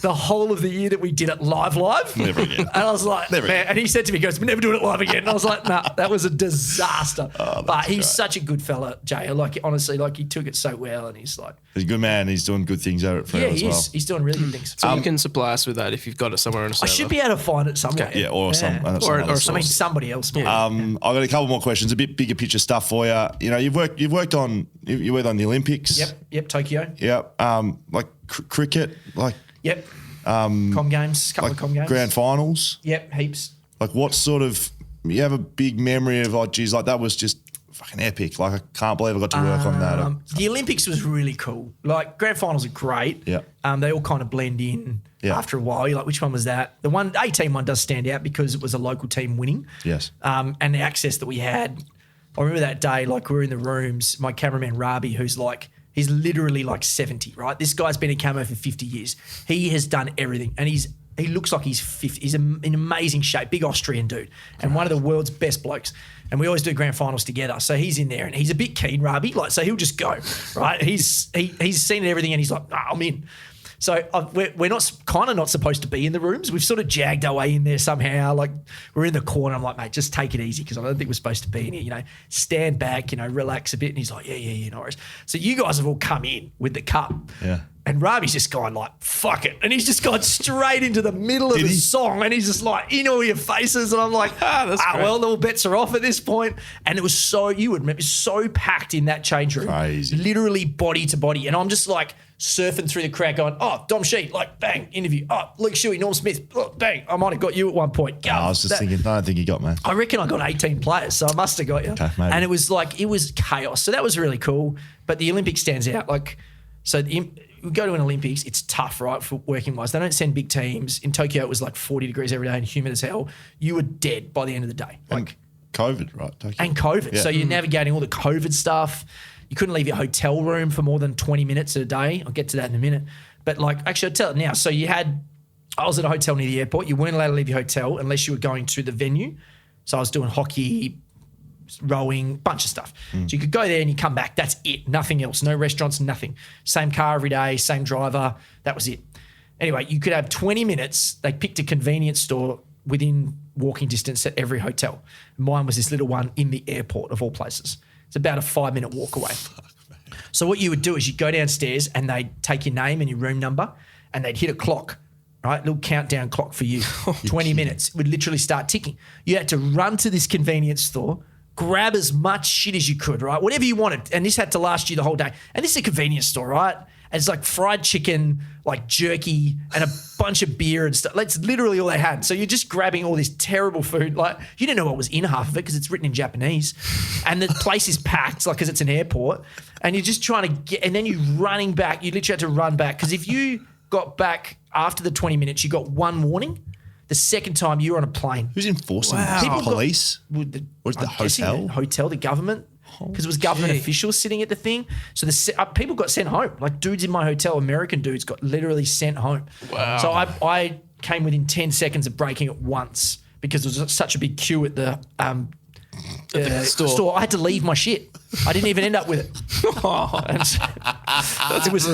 [SPEAKER 2] the whole of the year that we did it live.
[SPEAKER 1] Never again.
[SPEAKER 2] And I was like,
[SPEAKER 1] Never
[SPEAKER 2] man.
[SPEAKER 1] again.
[SPEAKER 2] And he said to me, he goes, we're never doing it live again. And I was like, nah, that was a disaster. But he's such a good fella, Jay. Like, honestly, like he took it so well. And he's like,
[SPEAKER 1] He's a good man. He's doing good things out for him as
[SPEAKER 2] he
[SPEAKER 1] well.
[SPEAKER 2] is. He's doing really good things.
[SPEAKER 3] So you can supply us with that if you've got it somewhere on a
[SPEAKER 2] I
[SPEAKER 3] server.
[SPEAKER 2] should be able to find it somewhere.
[SPEAKER 1] Yeah, or some other
[SPEAKER 2] I
[SPEAKER 1] source.
[SPEAKER 2] mean, somebody else. Might.
[SPEAKER 1] I've got a couple more questions, a bit bigger picture stuff for you. You know, you worked on the Olympics.
[SPEAKER 2] Yep, Tokyo.
[SPEAKER 1] Yep. Like cricket, like
[SPEAKER 2] Yep. Com games, couple of com games.
[SPEAKER 1] grand finals.
[SPEAKER 2] Yep, heaps.
[SPEAKER 1] Like what sort of, you have a big memory of, oh, geez, like that was just fucking epic. Like I can't believe I got to work on that.
[SPEAKER 2] The Olympics was really cool. Like grand finals are great.
[SPEAKER 1] Yeah.
[SPEAKER 2] They all kind of blend in after a while. You're like, which one was that? The 18 one does stand out because it was a local team winning.
[SPEAKER 1] Yes.
[SPEAKER 2] And the access that we had. I remember that day, like we were in the rooms, my cameraman Rabi, who's literally like 70, right? This guy's been in camo for 50 years. He has done everything. And he looks like he's 50. He's in amazing shape, big Austrian dude, and one of the world's best blokes. And we always do grand finals together. So he's in there and he's a bit keen, Rabi. Like, so he'll just go, right? He's seen everything and he's like, I'm in. So we're not supposed to be in the rooms. We've sort of jagged our way in there somehow. Like we're in the corner. I'm like, mate, just take it easy because I don't think we're supposed to be in here. You know, stand back, relax a bit. And he's like, yeah, no worries. So you guys have all come in with the cup.
[SPEAKER 1] Yeah.
[SPEAKER 2] And Rabi's just gone like, fuck it. And he's just gone straight into the middle of the song. And he's just like, in all your faces. And I'm like,
[SPEAKER 3] that's great.
[SPEAKER 2] well, all bets are off at this point. And it was you would remember, so packed in that change room.
[SPEAKER 1] Crazy.
[SPEAKER 2] Literally body to body. And I'm just like surfing through the crowd going, oh, Dom Sheet, like bang, interview. Oh, Luke Shuey, Norm Smith, oh, bang. I might have got you at one point. Go.
[SPEAKER 1] I was just thinking, no, I don't think you got me.
[SPEAKER 2] I reckon I got 18 players, so I must have got you.
[SPEAKER 1] Okay, maybe.
[SPEAKER 2] And it was chaos. So that was really cool. But the Olympics stands out. Like, so we go to an Olympics, it's tough, right, for working wise. They don't send big teams. In Tokyo, it was like 40 degrees every day and humid as hell. You were dead by the end of the day. Like
[SPEAKER 1] COVID, right? Tokyo.
[SPEAKER 2] And COVID.
[SPEAKER 1] Yeah.
[SPEAKER 2] So you're navigating all the COVID stuff. You couldn't leave your hotel room for more than 20 minutes a day. I'll get to that in a minute. But like, actually, I'll tell it now. So I was at a hotel near the airport. You weren't allowed to leave your hotel unless you were going to the venue. So I was doing hockey, rowing, bunch of stuff. So you could go there and you come back. That's it. Nothing else. No restaurants, nothing. Same car every day, same driver. That was it. Anyway, you could have 20 minutes. They picked a convenience store within walking distance at every hotel. Mine was this little one in the airport of all places. It's about a 5-minute walk away. So what you would do is you'd go downstairs and they'd take your name and your room number and they'd hit a clock. Right, little countdown clock for you. 20 minutes. It would literally start ticking. You had to run to this convenience store, grab as much shit as you could, right? Whatever you wanted. And this had to last you the whole day. And this is a convenience store, right? And it's like fried chicken, like jerky, and a bunch of beer and stuff. That's literally all they had. So you're just grabbing all this terrible food. Like, you didn't know what was in half of it because it's written in Japanese. And the place is packed, like, because it's an airport. And you're just trying to get, and then you're running back. You literally had to run back. Because if you got back after the 20 minutes, you got one warning. The second time you were on a plane.
[SPEAKER 1] Who's enforcing
[SPEAKER 3] Wow.
[SPEAKER 1] this?
[SPEAKER 3] People
[SPEAKER 1] Police? Or is the
[SPEAKER 2] I'm guessing
[SPEAKER 1] hotel?
[SPEAKER 2] the hotel, the government. Because it was government
[SPEAKER 3] Gee.
[SPEAKER 2] officials sitting at the thing. So people got sent home. Like dudes in my hotel, American dudes, got literally sent home.
[SPEAKER 3] Wow.
[SPEAKER 2] So I came within 10 seconds of breaking it once because there was such a big queue at the store. I had to leave my shit. I didn't even end up with it.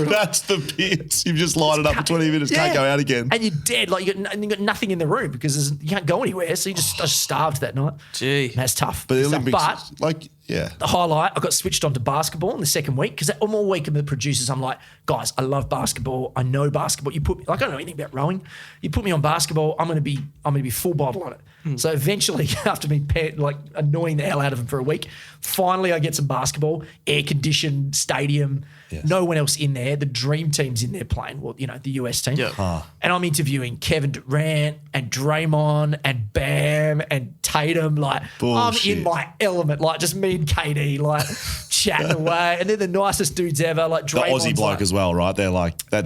[SPEAKER 1] That's the bit. You've just lined it up for 20 minutes, can't go out again.
[SPEAKER 2] And you're dead. Like you got nothing in the room because you can't go anywhere. So I just starved that night.
[SPEAKER 3] Gee.
[SPEAKER 2] That's tough.
[SPEAKER 1] But the
[SPEAKER 2] Stuff.
[SPEAKER 1] Olympics,
[SPEAKER 2] But
[SPEAKER 1] yeah.
[SPEAKER 2] the highlight, I got switched on to basketball in the second week because I'm all week with the producers. I'm like, guys, I love basketball. I know basketball. You put me, like, I don't know anything about rowing. You put me on basketball, I'm gonna be full bottle on it. So eventually, after being like annoying the hell out of them for a week, finally I get some basketball, air conditioned stadium, no one else in there. The dream team's in there playing. Well, the US team.
[SPEAKER 3] Yeah.
[SPEAKER 2] And I'm interviewing Kevin Durant and Draymond and Bam and Tatum. Like,
[SPEAKER 1] Bullshit.
[SPEAKER 2] I'm in my element, like just me and KD, like chatting away. And they're the nicest dudes ever. Like
[SPEAKER 1] The
[SPEAKER 2] Draymond's
[SPEAKER 1] Aussie bloke
[SPEAKER 2] like,
[SPEAKER 1] as well, right? They're like, they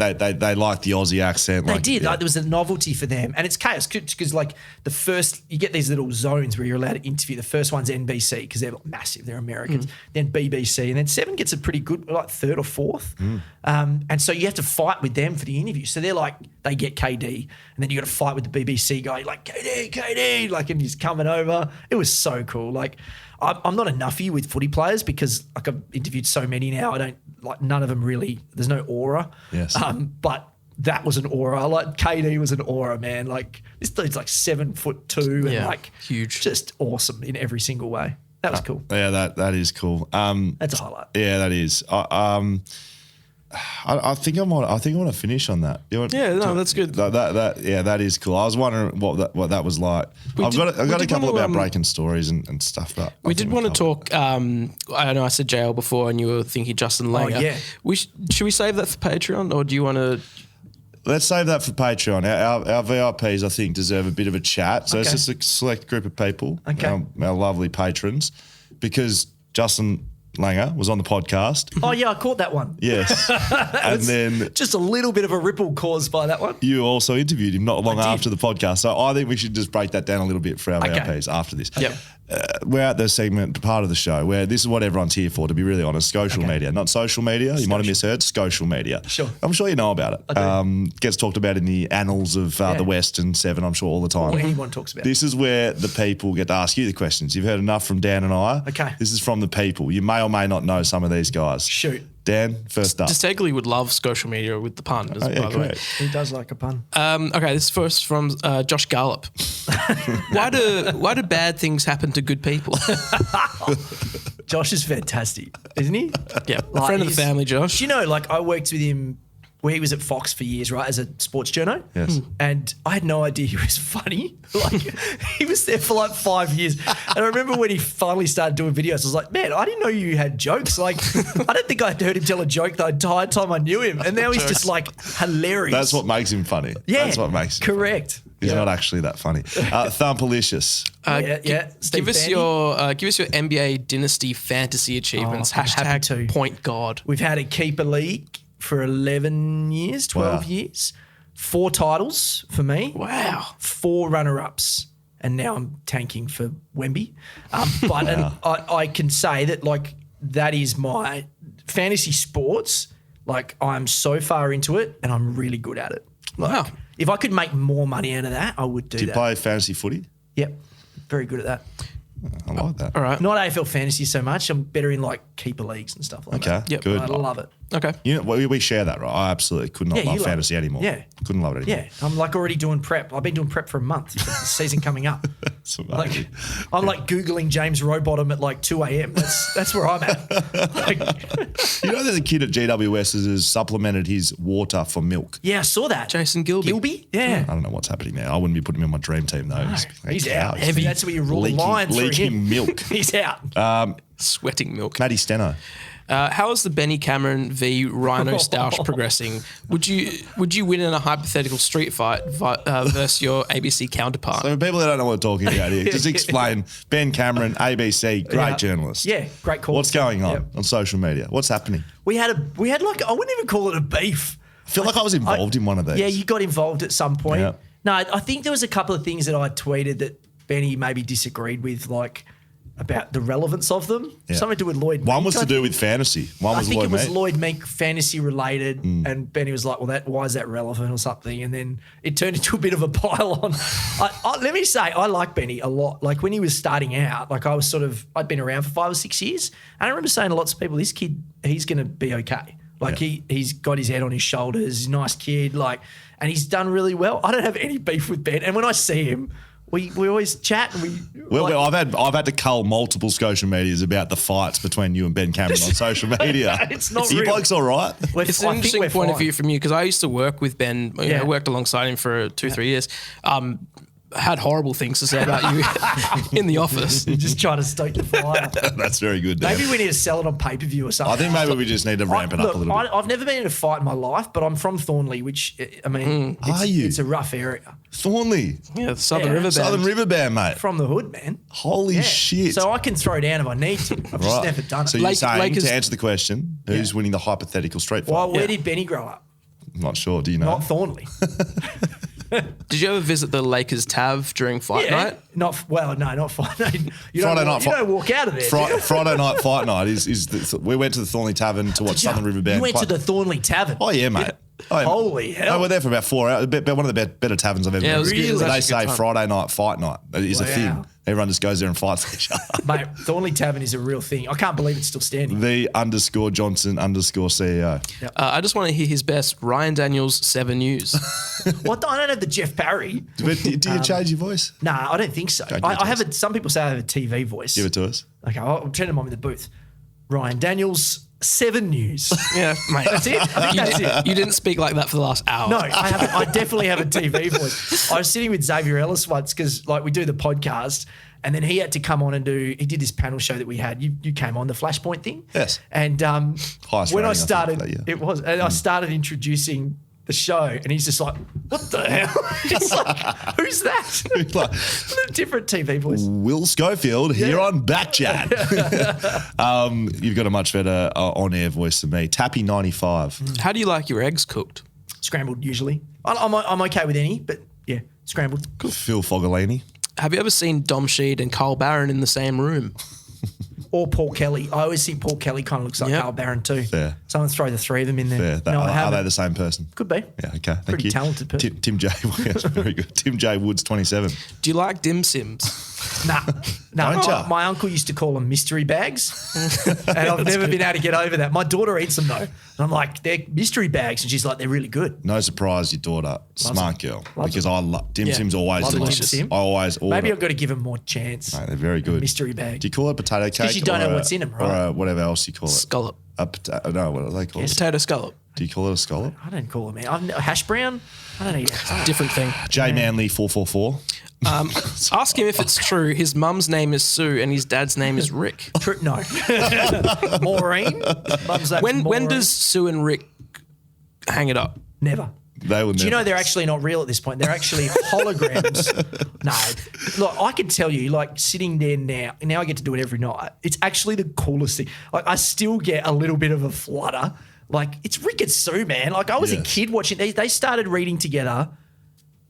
[SPEAKER 1] like the Aussie accent.
[SPEAKER 2] they did. Like, there was a novelty for them. And it's chaos because, like, the first, you get these little zones where you're allowed to interview. The first one's NBC because they're massive. They're Americans. Then BBC. And then 7 gets a pretty good, like, 3rd or 4th. And so you have to fight with them for the interview. So they're like, they get KD. And then you got to fight with the BBC guy. Like, KD. Like, and he's coming over. It was so cool. Like, I'm not a nuffy with footy players because, like, I've interviewed so many now. I don't, like, none of them really, there's no aura.
[SPEAKER 1] Yes.
[SPEAKER 2] But that was an aura. Like, KD was an aura, man. Like, this dude's like 7'2" and
[SPEAKER 3] Yeah,
[SPEAKER 2] like
[SPEAKER 3] huge.
[SPEAKER 2] just awesome in every single way. That was cool.
[SPEAKER 1] Yeah, that is cool.
[SPEAKER 2] That's a highlight.
[SPEAKER 1] Yeah, that is. I think I want to finish on that.
[SPEAKER 3] That's good.
[SPEAKER 1] That is cool. I was wondering what that was like. I've got a couple about breaking stories and stuff. But
[SPEAKER 3] We did want to talk. I know I said JL before, and you were thinking Justin Langer.
[SPEAKER 2] yeah.
[SPEAKER 3] Should we save that for Patreon, or do you want to?
[SPEAKER 1] Let's save that for Patreon. Our VIPs, I think, deserve a bit of a chat. So it's just a select group of people,
[SPEAKER 2] Okay.
[SPEAKER 1] our lovely patrons, because Justin Langer was on the podcast.
[SPEAKER 2] Oh, yeah, I caught that one.
[SPEAKER 1] Yes. And then
[SPEAKER 2] Just a little bit of a ripple caused by that one.
[SPEAKER 1] you also interviewed him not long
[SPEAKER 2] I did.
[SPEAKER 1] after the podcast. So I think we should just break that down a little bit for our
[SPEAKER 2] Okay.
[SPEAKER 1] VIPs after this.
[SPEAKER 3] Yep.
[SPEAKER 1] We're at the segment part of the show where this is what everyone's here for, to be really honest. Social media, not social media. You might have misheard. Social media.
[SPEAKER 2] Sure.
[SPEAKER 1] I'm sure you know about it.
[SPEAKER 2] I do.
[SPEAKER 1] Gets talked about in the annals of the West and 7, I'm sure, all the time.
[SPEAKER 2] What anyone talks about.
[SPEAKER 1] This is where the people get to ask you the questions. You've heard enough from Dan and I.
[SPEAKER 2] Okay.
[SPEAKER 1] This is from the people. You may or may not know some of these guys.
[SPEAKER 2] Shoot.
[SPEAKER 1] Dan, first up.
[SPEAKER 3] Distagley would love social media with the pun, by the way.
[SPEAKER 1] correct.
[SPEAKER 2] He does like a pun.
[SPEAKER 3] Okay, this is first from Josh Garlop. Why do bad things happen to good people?
[SPEAKER 2] Josh is fantastic, isn't he?
[SPEAKER 3] Yeah, a
[SPEAKER 2] Like,
[SPEAKER 3] friend of the
[SPEAKER 2] he's-
[SPEAKER 3] family, Josh.
[SPEAKER 2] Do you know, like, I worked with him where he was at Fox for years, right, as a sports journo.
[SPEAKER 1] Yes.
[SPEAKER 2] And I had no idea he was funny. Like, he was there for like 5 years. And I remember when he finally started doing videos, I was like, man, I didn't know you had jokes. Like, I don't think I'd heard him tell a joke the entire time I knew him. And now he's just like hilarious.
[SPEAKER 1] That's what makes him funny.
[SPEAKER 2] Yeah.
[SPEAKER 1] That's what makes him
[SPEAKER 2] correct.
[SPEAKER 1] funny. He's not actually that funny. Thumpalicious.
[SPEAKER 2] Steve
[SPEAKER 3] Give us
[SPEAKER 2] Bandy.
[SPEAKER 3] your NBA dynasty fantasy achievements.
[SPEAKER 2] I'm happy
[SPEAKER 3] #
[SPEAKER 2] to.
[SPEAKER 3] point god.
[SPEAKER 2] We've had a keeper league for 11 years, 12 years. 4 titles for me.
[SPEAKER 3] Wow.
[SPEAKER 2] 4 runner-ups. And now I'm tanking for Wemby. But and I can say that, like, that is my fantasy sports. Like, I'm so far into it and I'm really good at it. Like,
[SPEAKER 3] Wow.
[SPEAKER 2] If I could make more money out of that, I would do
[SPEAKER 1] Do you
[SPEAKER 2] that.
[SPEAKER 1] play fantasy footy?
[SPEAKER 2] Yep. Very good at that.
[SPEAKER 1] I like that.
[SPEAKER 3] All right.
[SPEAKER 2] Not AFL fantasy so much. I'm better in, like, keeper leagues and stuff like that.
[SPEAKER 1] Okay,
[SPEAKER 3] Yep.
[SPEAKER 1] good.
[SPEAKER 2] I love it.
[SPEAKER 3] Okay.
[SPEAKER 1] You know, we share that, right? I absolutely could not
[SPEAKER 2] Yeah, you
[SPEAKER 1] love
[SPEAKER 2] love
[SPEAKER 1] fantasy
[SPEAKER 2] it.
[SPEAKER 1] anymore.
[SPEAKER 2] Yeah.
[SPEAKER 1] Couldn't love it anymore.
[SPEAKER 2] Yeah, I'm like already doing prep. I've been doing prep for a month. For the season coming up.
[SPEAKER 1] It's amazing.
[SPEAKER 2] Like, I'm like Googling James Rowbottom at like 2 a.m. That's where I'm at. Like,
[SPEAKER 1] You know, there's a kid at GWS that has supplemented his water for milk.
[SPEAKER 2] yeah, I saw that.
[SPEAKER 3] Jason Gilby.
[SPEAKER 2] Gilby? Yeah.
[SPEAKER 1] I don't know what's happening there. I wouldn't be putting him on my dream team though.
[SPEAKER 2] He's out.
[SPEAKER 1] Heavy.
[SPEAKER 2] That's where you rule the
[SPEAKER 1] Leaking-
[SPEAKER 2] lines for
[SPEAKER 1] leaking
[SPEAKER 2] him.
[SPEAKER 1] milk.
[SPEAKER 2] He's out.
[SPEAKER 3] Sweating milk.
[SPEAKER 1] Matty Steno.
[SPEAKER 3] How is the Benny Cameron v Rhino Stoush progressing? Would you win in a hypothetical street fight versus your ABC counterpart?
[SPEAKER 1] So for people that don't know what we're talking about here, just explain. Ben Cameron, ABC, great journalist.
[SPEAKER 2] Yeah, great call.
[SPEAKER 1] What's going on
[SPEAKER 2] Yep.
[SPEAKER 1] on social media? What's happening?
[SPEAKER 2] We had like, I wouldn't even call it a beef.
[SPEAKER 1] I feel like I was involved in one of these.
[SPEAKER 2] Yeah, you got involved at some point.
[SPEAKER 1] Yeah.
[SPEAKER 2] No, I think there was a couple of things that I tweeted that Benny maybe disagreed with, like about the relevance of them.
[SPEAKER 1] Yeah.
[SPEAKER 2] Something to do with Lloyd.
[SPEAKER 1] One
[SPEAKER 2] Meek,
[SPEAKER 1] was
[SPEAKER 2] I
[SPEAKER 1] to do
[SPEAKER 2] think.
[SPEAKER 1] with fantasy. One
[SPEAKER 2] I
[SPEAKER 1] was
[SPEAKER 2] think
[SPEAKER 1] Lloyd
[SPEAKER 2] it was
[SPEAKER 1] Meek.
[SPEAKER 2] Lloyd Meek fantasy related, and Benny was like, "Well, why is that relevant?" or something, and then it turned into a bit of a pile on. Let me say, I like Benny a lot. Like when he was starting out, like I'd been around for 5 or 6 years, and I remember saying to lots of people, "This kid, he's going to be okay." Like he's got his head on his shoulders, he's a nice kid, like, and he's done really well. I don't have any beef with Ben, and when I see him, we always chat and
[SPEAKER 1] Well, I've had to cull multiple social medias about the fights between you and Ben Cameron on social media.
[SPEAKER 2] It's not
[SPEAKER 1] you
[SPEAKER 2] real.
[SPEAKER 1] blokes all right?
[SPEAKER 3] It's an interesting point of view from you because I used to work with Ben. You know, worked alongside him for 2-3 years. Had horrible things to say about you in the office.
[SPEAKER 2] Just trying to stoke the fire.
[SPEAKER 1] That's very good. Dan.
[SPEAKER 2] Maybe we need to sell it on pay-per-view or something.
[SPEAKER 1] I think maybe we just need to ramp it up a little bit.
[SPEAKER 2] I've never been in a fight in my life, but I'm from Thornley, which, I mean,
[SPEAKER 1] Are you?
[SPEAKER 2] it's a rough area.
[SPEAKER 1] Thornley,
[SPEAKER 3] Yeah, the Southern
[SPEAKER 2] Yeah.
[SPEAKER 3] River Band.
[SPEAKER 1] Southern River Band, mate.
[SPEAKER 2] From the hood, man.
[SPEAKER 1] Holy
[SPEAKER 2] Yeah.
[SPEAKER 1] shit.
[SPEAKER 2] So I can throw down if I need to. I've just never done it.
[SPEAKER 1] So you're saying,
[SPEAKER 3] Lakers-
[SPEAKER 1] to answer the question, who's winning the hypothetical street fight?
[SPEAKER 2] Why, where did Benny grow up?
[SPEAKER 1] I'm not sure. Do you know?
[SPEAKER 2] Not Thornley.
[SPEAKER 3] Did you ever visit the Lakers Tav during fight night?
[SPEAKER 2] Not fight night. You
[SPEAKER 1] Friday
[SPEAKER 2] don't,
[SPEAKER 1] night
[SPEAKER 2] you
[SPEAKER 1] fight-
[SPEAKER 2] don't walk out of there. do you?
[SPEAKER 1] Friday night fight night we went to the Thornley Tavern to watch Southern River Band.
[SPEAKER 2] You went
[SPEAKER 1] play.
[SPEAKER 2] to the Thornley Tavern.
[SPEAKER 1] Oh yeah, mate. Oh, yeah.
[SPEAKER 2] Holy hell.
[SPEAKER 1] No, we're there for about 4 hours. One of the better taverns I've ever
[SPEAKER 3] Yeah, it
[SPEAKER 1] been
[SPEAKER 3] was
[SPEAKER 1] to.
[SPEAKER 3] good. It was
[SPEAKER 1] They
[SPEAKER 3] actually
[SPEAKER 1] say
[SPEAKER 3] good fun.
[SPEAKER 1] Friday night fight night is a
[SPEAKER 2] Wow.
[SPEAKER 1] thing. Everyone just goes there and fights each other.
[SPEAKER 2] Mate, Thornley Tavern is a real thing. I can't believe it's still standing.
[SPEAKER 1] the_Johnson_CEO.
[SPEAKER 3] I just want to hear his best. Ryan Daniels, 7 News.
[SPEAKER 2] What? I don't have the Jeff Parry.
[SPEAKER 1] But do you change your voice?
[SPEAKER 2] Nah, I don't think so.
[SPEAKER 1] Go, give it to
[SPEAKER 2] I have
[SPEAKER 1] us.
[SPEAKER 2] Some people say I have a TV voice.
[SPEAKER 1] Give it to us.
[SPEAKER 2] Okay, I'll turn them on in the booth. Ryan Daniels, 7 News.
[SPEAKER 3] Yeah, mate.
[SPEAKER 2] That's it. I think that's it.
[SPEAKER 3] You didn't speak like that for the last hour.
[SPEAKER 2] No, I definitely have a TV voice. I was sitting with Xavier Ellis once because, like, we do the podcast, and then he had to come on and he did this panel show that we had. You came on the Flashpoint thing.
[SPEAKER 1] Yes.
[SPEAKER 2] And
[SPEAKER 1] Highest
[SPEAKER 2] when
[SPEAKER 1] rating, I
[SPEAKER 2] I
[SPEAKER 1] think,
[SPEAKER 2] started,
[SPEAKER 1] that year.
[SPEAKER 2] it was, and I started introducing the show, and he's just like, "What the hell?" He's like, "Who's that?"
[SPEAKER 1] Like,
[SPEAKER 2] A different TV voice.
[SPEAKER 1] Will Schofield here on BackChat. You've got a much better on-air voice than me. Tappy95.
[SPEAKER 3] How do you like your eggs cooked?
[SPEAKER 2] Scrambled usually. I'm okay with any, but yeah, scrambled.
[SPEAKER 1] Phil Fogolini.
[SPEAKER 3] Have you ever seen Dom Sheed and Carl Barron in the same room?
[SPEAKER 2] Or Paul Kelly. I always think Paul Kelly kind of looks like
[SPEAKER 3] Yep.
[SPEAKER 2] Carl Barron too.
[SPEAKER 1] Fair.
[SPEAKER 2] Someone throw the 3 of them in there.
[SPEAKER 1] Fair.
[SPEAKER 2] No, I
[SPEAKER 1] Are
[SPEAKER 2] haven't.
[SPEAKER 1] they the same person?
[SPEAKER 2] Could be.
[SPEAKER 1] Yeah, okay. Thank
[SPEAKER 2] Pretty
[SPEAKER 1] you.
[SPEAKER 2] talented person.
[SPEAKER 1] Tim J. Yes, very good. Tim J. Woods, 27.
[SPEAKER 3] Do you like dim sims?
[SPEAKER 2] Nah.
[SPEAKER 1] Don't ya?
[SPEAKER 2] My uncle used to call them mystery bags. And I've never been able to get over that. My daughter eats them though. And I'm like, they're mystery bags. And she's like, they're really good.
[SPEAKER 1] No surprise, your daughter, smart girl.
[SPEAKER 2] Loves
[SPEAKER 1] Because I love Dim
[SPEAKER 3] Yeah.
[SPEAKER 1] Sim's always
[SPEAKER 2] Love a dim
[SPEAKER 1] delicious.
[SPEAKER 2] sim.
[SPEAKER 1] I always order.
[SPEAKER 2] Maybe I've got to give them more chance.
[SPEAKER 1] Mate, they're very good.
[SPEAKER 2] Mystery bag.
[SPEAKER 1] Do you call it potato cake?
[SPEAKER 2] you don't
[SPEAKER 1] or
[SPEAKER 2] know what's in 'em,
[SPEAKER 1] Or
[SPEAKER 2] right?
[SPEAKER 1] whatever else you call it.
[SPEAKER 3] Scallop.
[SPEAKER 1] No, what do they call it?
[SPEAKER 3] Potato scallop.
[SPEAKER 1] Do you call it a scallop?
[SPEAKER 2] I don't call them. Hash brown? I don't know.
[SPEAKER 3] Different thing.
[SPEAKER 1] J Manley 444.
[SPEAKER 3] Ask him if it's true. His mum's name is Sue and his dad's name is Rick.
[SPEAKER 2] No. Maureen? Mum's name's
[SPEAKER 3] When
[SPEAKER 2] Maureen.
[SPEAKER 3] does Sue and Rick hang it up?
[SPEAKER 2] Never.
[SPEAKER 1] They would
[SPEAKER 2] Do you
[SPEAKER 1] never-
[SPEAKER 2] know they're actually not real at this point? They're actually holograms. No. Look, I can tell you, like, sitting there now I get to do it every night. It's actually the coolest thing. Like, I still get a little bit of a flutter Like, it's Rick and Sue, man. Like, I was a kid watching. They started reading together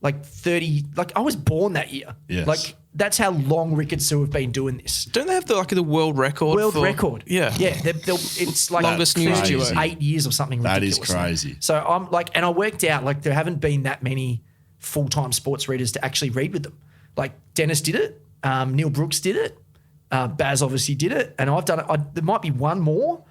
[SPEAKER 2] like 30. Like, I was born that year.
[SPEAKER 1] Yes.
[SPEAKER 2] Like, that's how long Rick and Sue have been doing this.
[SPEAKER 3] Don't they have the world record?
[SPEAKER 2] World record.
[SPEAKER 3] Yeah.
[SPEAKER 2] Yeah. It's like
[SPEAKER 3] Longest news duo.
[SPEAKER 2] 8 years or something
[SPEAKER 1] That
[SPEAKER 2] ridiculous.
[SPEAKER 1] is crazy.
[SPEAKER 2] So I'm like, and I worked out, like, there haven't been that many full-time sports readers to actually read with them. Like, Dennis did it. Neil Brooks did it. Baz obviously did it. And I've done it. There might be one more,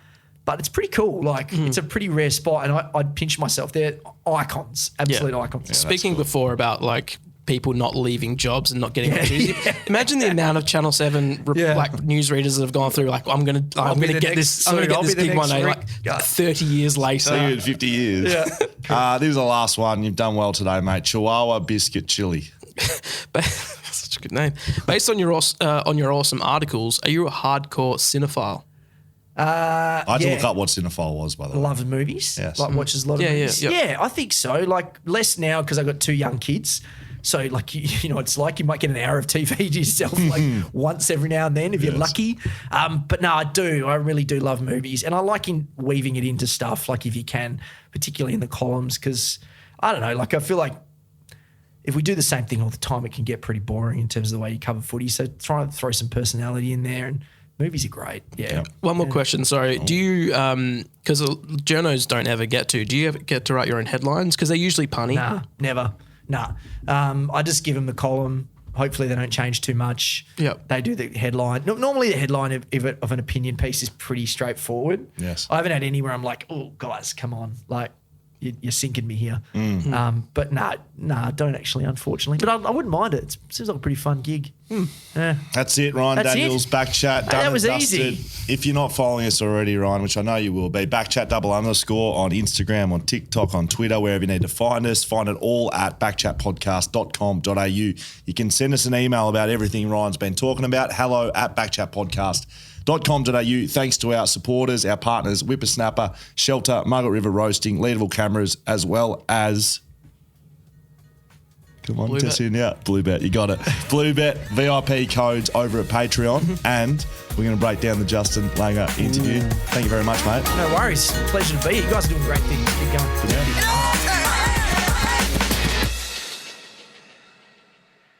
[SPEAKER 2] but it's pretty cool. Like, it's a pretty rare spot. And I'd pinch myself. They're icons, absolute icons.
[SPEAKER 1] Yeah,
[SPEAKER 3] Speaking before about like people not leaving jobs and not getting opportunities. Imagine the amount of Channel 7 like newsreaders that have gone through. Like, I'm gonna get this gig one day. Like 30 years later.
[SPEAKER 1] See you in 50 years. Yeah. This is the last one. You've done well today, mate. Chihuahua biscuit chili.
[SPEAKER 3] Such a good name. Based on your awesome articles, are you a hardcore cinephile?
[SPEAKER 1] I had to look up what cinephile was, by the way.
[SPEAKER 2] Loves movies.
[SPEAKER 1] Yes.
[SPEAKER 2] Like, watches a lot of movies.
[SPEAKER 3] Yeah.
[SPEAKER 2] Yeah, I think so. Like, less now because I've got 2 young kids. So, like, you know, it's like you might get an hour of TV to yourself like once every now and then if you're lucky. But no, I do. I really do love movies. And I like weaving it into stuff, like, if you can, particularly in the columns, because, I don't know, like, I feel like if we do the same thing all the time, it can get pretty boring in terms of the way you cover footy. So try and throw some personality in there, and movies are great. Yeah.
[SPEAKER 3] One more question. Sorry. Do you, because journos don't ever get to, do you ever get to write your own headlines? Because they're usually punny.
[SPEAKER 2] Nah, never. Nah. I just give them the column. Hopefully they don't change too much.
[SPEAKER 3] Yep.
[SPEAKER 2] They do the headline. Normally the headline of an opinion piece is pretty straightforward.
[SPEAKER 1] Yes.
[SPEAKER 2] I haven't had any where I'm like, oh, guys, come on. Like, you're sinking me here. But nah, don't actually, unfortunately. But I wouldn't mind it. It seems like a pretty fun gig. Yeah.
[SPEAKER 1] That's it, Ryan
[SPEAKER 2] That's
[SPEAKER 1] Daniels,
[SPEAKER 2] it.
[SPEAKER 1] BackChat. Done
[SPEAKER 2] that
[SPEAKER 1] and
[SPEAKER 2] was
[SPEAKER 1] dusted.
[SPEAKER 2] easy.
[SPEAKER 1] If you're not following us already, Ryan, which I know you will be, BackChat _ on Instagram, on TikTok, on Twitter, wherever you need to find us. Find it all at backchatpodcast.com.au. You can send us an email about everything Ryan's been talking about. Hello at backchatpodcast.com.au. Thanks to our supporters, our partners, Whippersnapper, Shelter, Margaret River Roasting, Leadville Cameras, as well as... Come on, test in out. Bluebet, you got it. Bluebet VIP codes over at Patreon, and we're going to break down the Justin Langer interview. Thank you very much, mate.
[SPEAKER 2] No worries. Pleasure to be here. You guys are doing great things. Keep going.
[SPEAKER 1] Yeah.